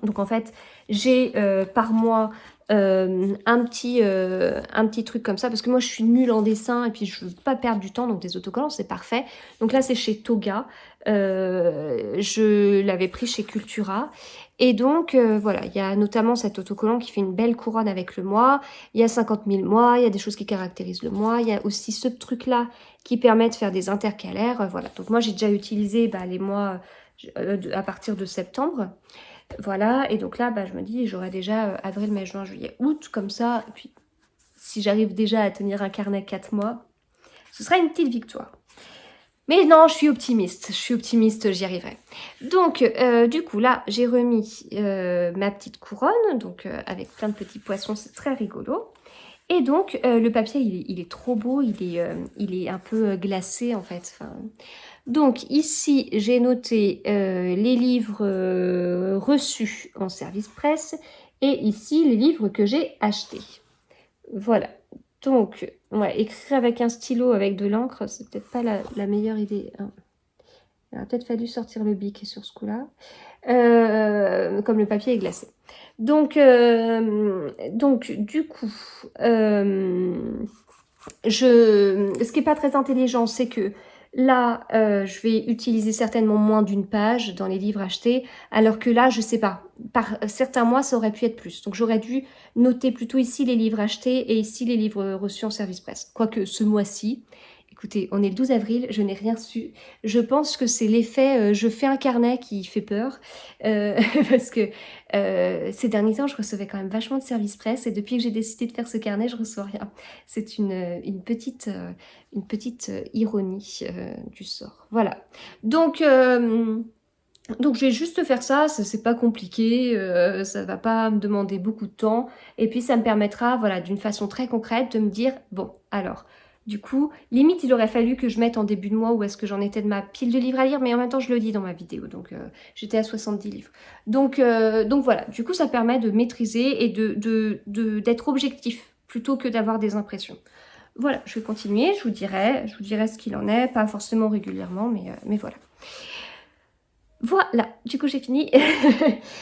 A: Donc en fait, j'ai par mois un petit truc comme ça, parce que moi je suis nulle en dessin et puis je veux pas perdre du temps, donc des autocollants c'est parfait. Donc là c'est chez Toga, je l'avais pris chez Cultura. Et donc voilà, il y a notamment cet autocollant qui fait une belle couronne avec le mois, il y a 50 000 mois, il y a des choses qui caractérisent le mois, il y a aussi ce truc là qui permet de faire des intercalaires, voilà. Donc moi j'ai déjà utilisé les mois, à partir de septembre. Voilà, et donc là, bah, je me dis, j'aurai déjà avril, mai, juin, juillet, août, comme ça. Et puis, si j'arrive déjà à tenir un carnet 4 mois, ce sera une petite victoire. Mais non, je suis optimiste, j'y arriverai. Donc, du coup, là, j'ai remis ma petite couronne, donc avec plein de petits poissons, c'est très rigolo. Et donc, le papier, il est trop beau, il est un peu glacé, en fait. Enfin, donc, ici, j'ai noté les livres reçus en service presse, et ici, les livres que j'ai achetés. Voilà. Donc, ouais, écrire avec un stylo, avec de l'encre, c'est peut-être pas la meilleure idée, hein. Il aurait peut-être fallu sortir le bic sur ce coup-là. Comme le papier est glacé. Donc du coup, ce qui n'est pas très intelligent, c'est que là, je vais utiliser certainement moins d'une page dans les livres achetés, alors que là, je sais pas, par certains mois, ça aurait pu être plus. Donc j'aurais dû noter plutôt ici les livres achetés et ici les livres reçus en service presse. Quoique ce mois-ci, écoutez, on est le 12 avril, je n'ai rien su. Je pense que c'est l'effet je fais un carnet qui fait peur. Parce que ces derniers temps, je recevais quand même vachement de service presse et depuis que j'ai décidé de faire ce carnet, je reçois rien. C'est une petite ironie du sort. Voilà. Donc je vais juste faire ça, c'est pas compliqué, ça va pas me demander beaucoup de temps. Et puis ça me permettra, voilà, d'une façon très concrète, de me dire, bon, alors, du coup, limite il aurait fallu que je mette en début de mois où est-ce que j'en étais de ma pile de livres à lire, mais en même temps je le dis dans ma vidéo, donc j'étais à 70 livres. Donc voilà, du coup ça permet de maîtriser et d'être objectif, plutôt que d'avoir des impressions. Voilà, je vais continuer, je vous dirai ce qu'il en est, pas forcément régulièrement, mais voilà. Voilà, du coup j'ai fini.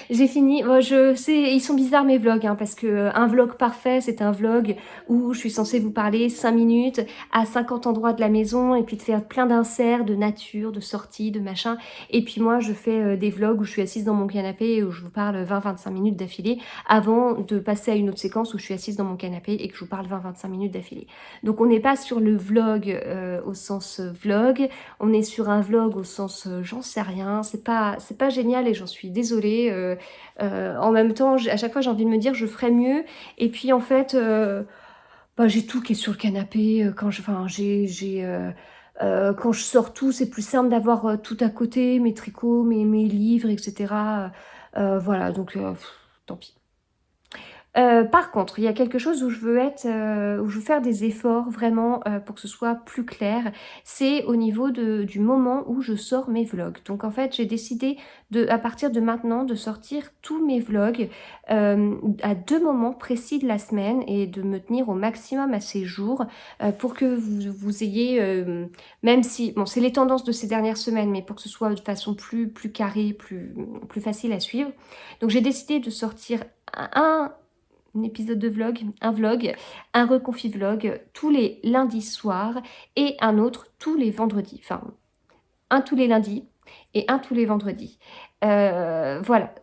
A: J'ai fini. Bon, je sais, ils sont bizarres mes vlogs, hein, parce que un vlog parfait, c'est un vlog où je suis censée vous parler 5 minutes à 50 endroits de la maison et puis de faire plein d'inserts de nature, de sorties, de machin. Et puis moi, je fais des vlogs où je suis assise dans mon canapé et où je vous parle 20-25 minutes d'affilée avant de passer à une autre séquence où je suis assise dans mon canapé et que je vous parle 20-25 minutes d'affilée. Donc on n'est pas sur le vlog au sens vlog, on est sur un vlog au sens j'en sais rien, c'est pas génial et j'en suis désolée. En même temps, à chaque fois j'ai envie de me dire je ferais mieux. Et puis en fait, bah, j'ai tout qui est sur le canapé. Quand je sors tout, c'est plus simple d'avoir tout à côté, mes tricots, mes livres, etc. Voilà, donc tant pis. Par contre, il y a quelque chose où je veux où je veux faire des efforts vraiment pour que ce soit plus clair. C'est au niveau du moment où je sors mes vlogs. Donc en fait, j'ai décidé à partir de maintenant de sortir tous mes vlogs à 2 moments précis de la semaine et de me tenir au maximum à ces jours pour que vous ayez, même si, bon, c'est les tendances de ces dernières semaines, mais pour que ce soit de façon plus carrée, plus facile à suivre. Donc j'ai décidé de sortir un épisode de vlog, un reconfi vlog tous les lundis soirs et un autre tous les vendredis. Enfin, un tous les lundis et un tous les vendredis. Voilà.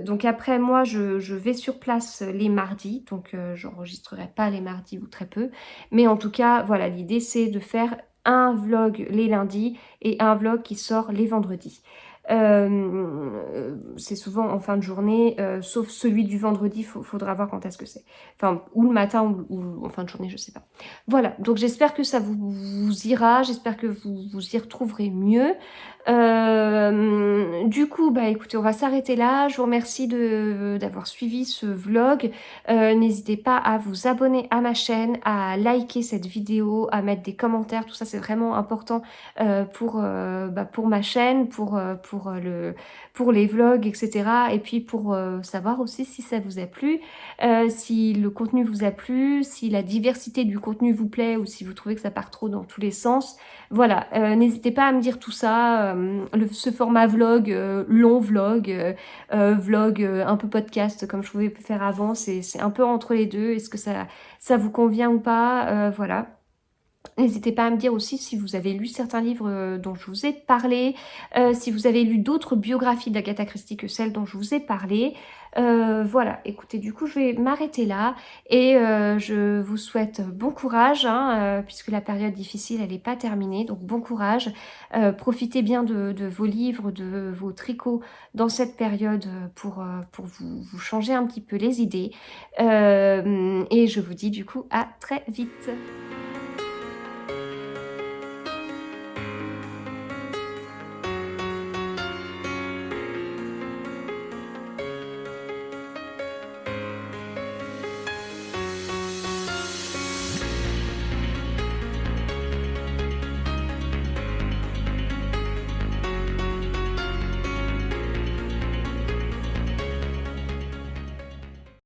A: Donc après, moi, je vais sur place les mardis. Donc, j'enregistrerai pas les mardis ou très peu. Mais en tout cas, voilà, l'idée, c'est de faire un vlog les lundis et un vlog qui sort les vendredis. C'est souvent en fin de journée, sauf celui du vendredi, faudra voir quand est-ce que c'est. Enfin, ou le matin ou en fin de journée, je sais pas. Voilà, donc j'espère que ça vous ira, j'espère que vous y retrouverez mieux. Du coup, bah écoutez, on va s'arrêter là. Je vous remercie d'avoir suivi ce vlog. N'hésitez pas à vous abonner à ma chaîne, à liker cette vidéo, à mettre des commentaires. Tout ça, c'est vraiment important pour ma chaîne, pour les vlogs, etc. Et puis pour savoir aussi si ça vous a plu, si le contenu vous a plu, si la diversité du contenu vous plaît ou si vous trouvez que ça part trop dans tous les sens. Voilà, n'hésitez pas à me dire tout ça, ce format vlog, long vlog, vlog un peu podcast comme je pouvais faire avant, c'est un peu entre les deux, est-ce que ça vous convient ou pas, voilà. N'hésitez pas à me dire aussi si vous avez lu certains livres dont je vous ai parlé, si vous avez lu d'autres biographies d'Agatha Christie que celles dont je vous ai parlé. Voilà, écoutez, du coup, je vais m'arrêter là et je vous souhaite bon courage, hein, puisque la période difficile, elle n'est pas terminée. Donc, bon courage. Profitez bien de vos livres, de vos tricots dans cette période pour vous changer un petit peu les idées. Et je vous dis du coup à très vite.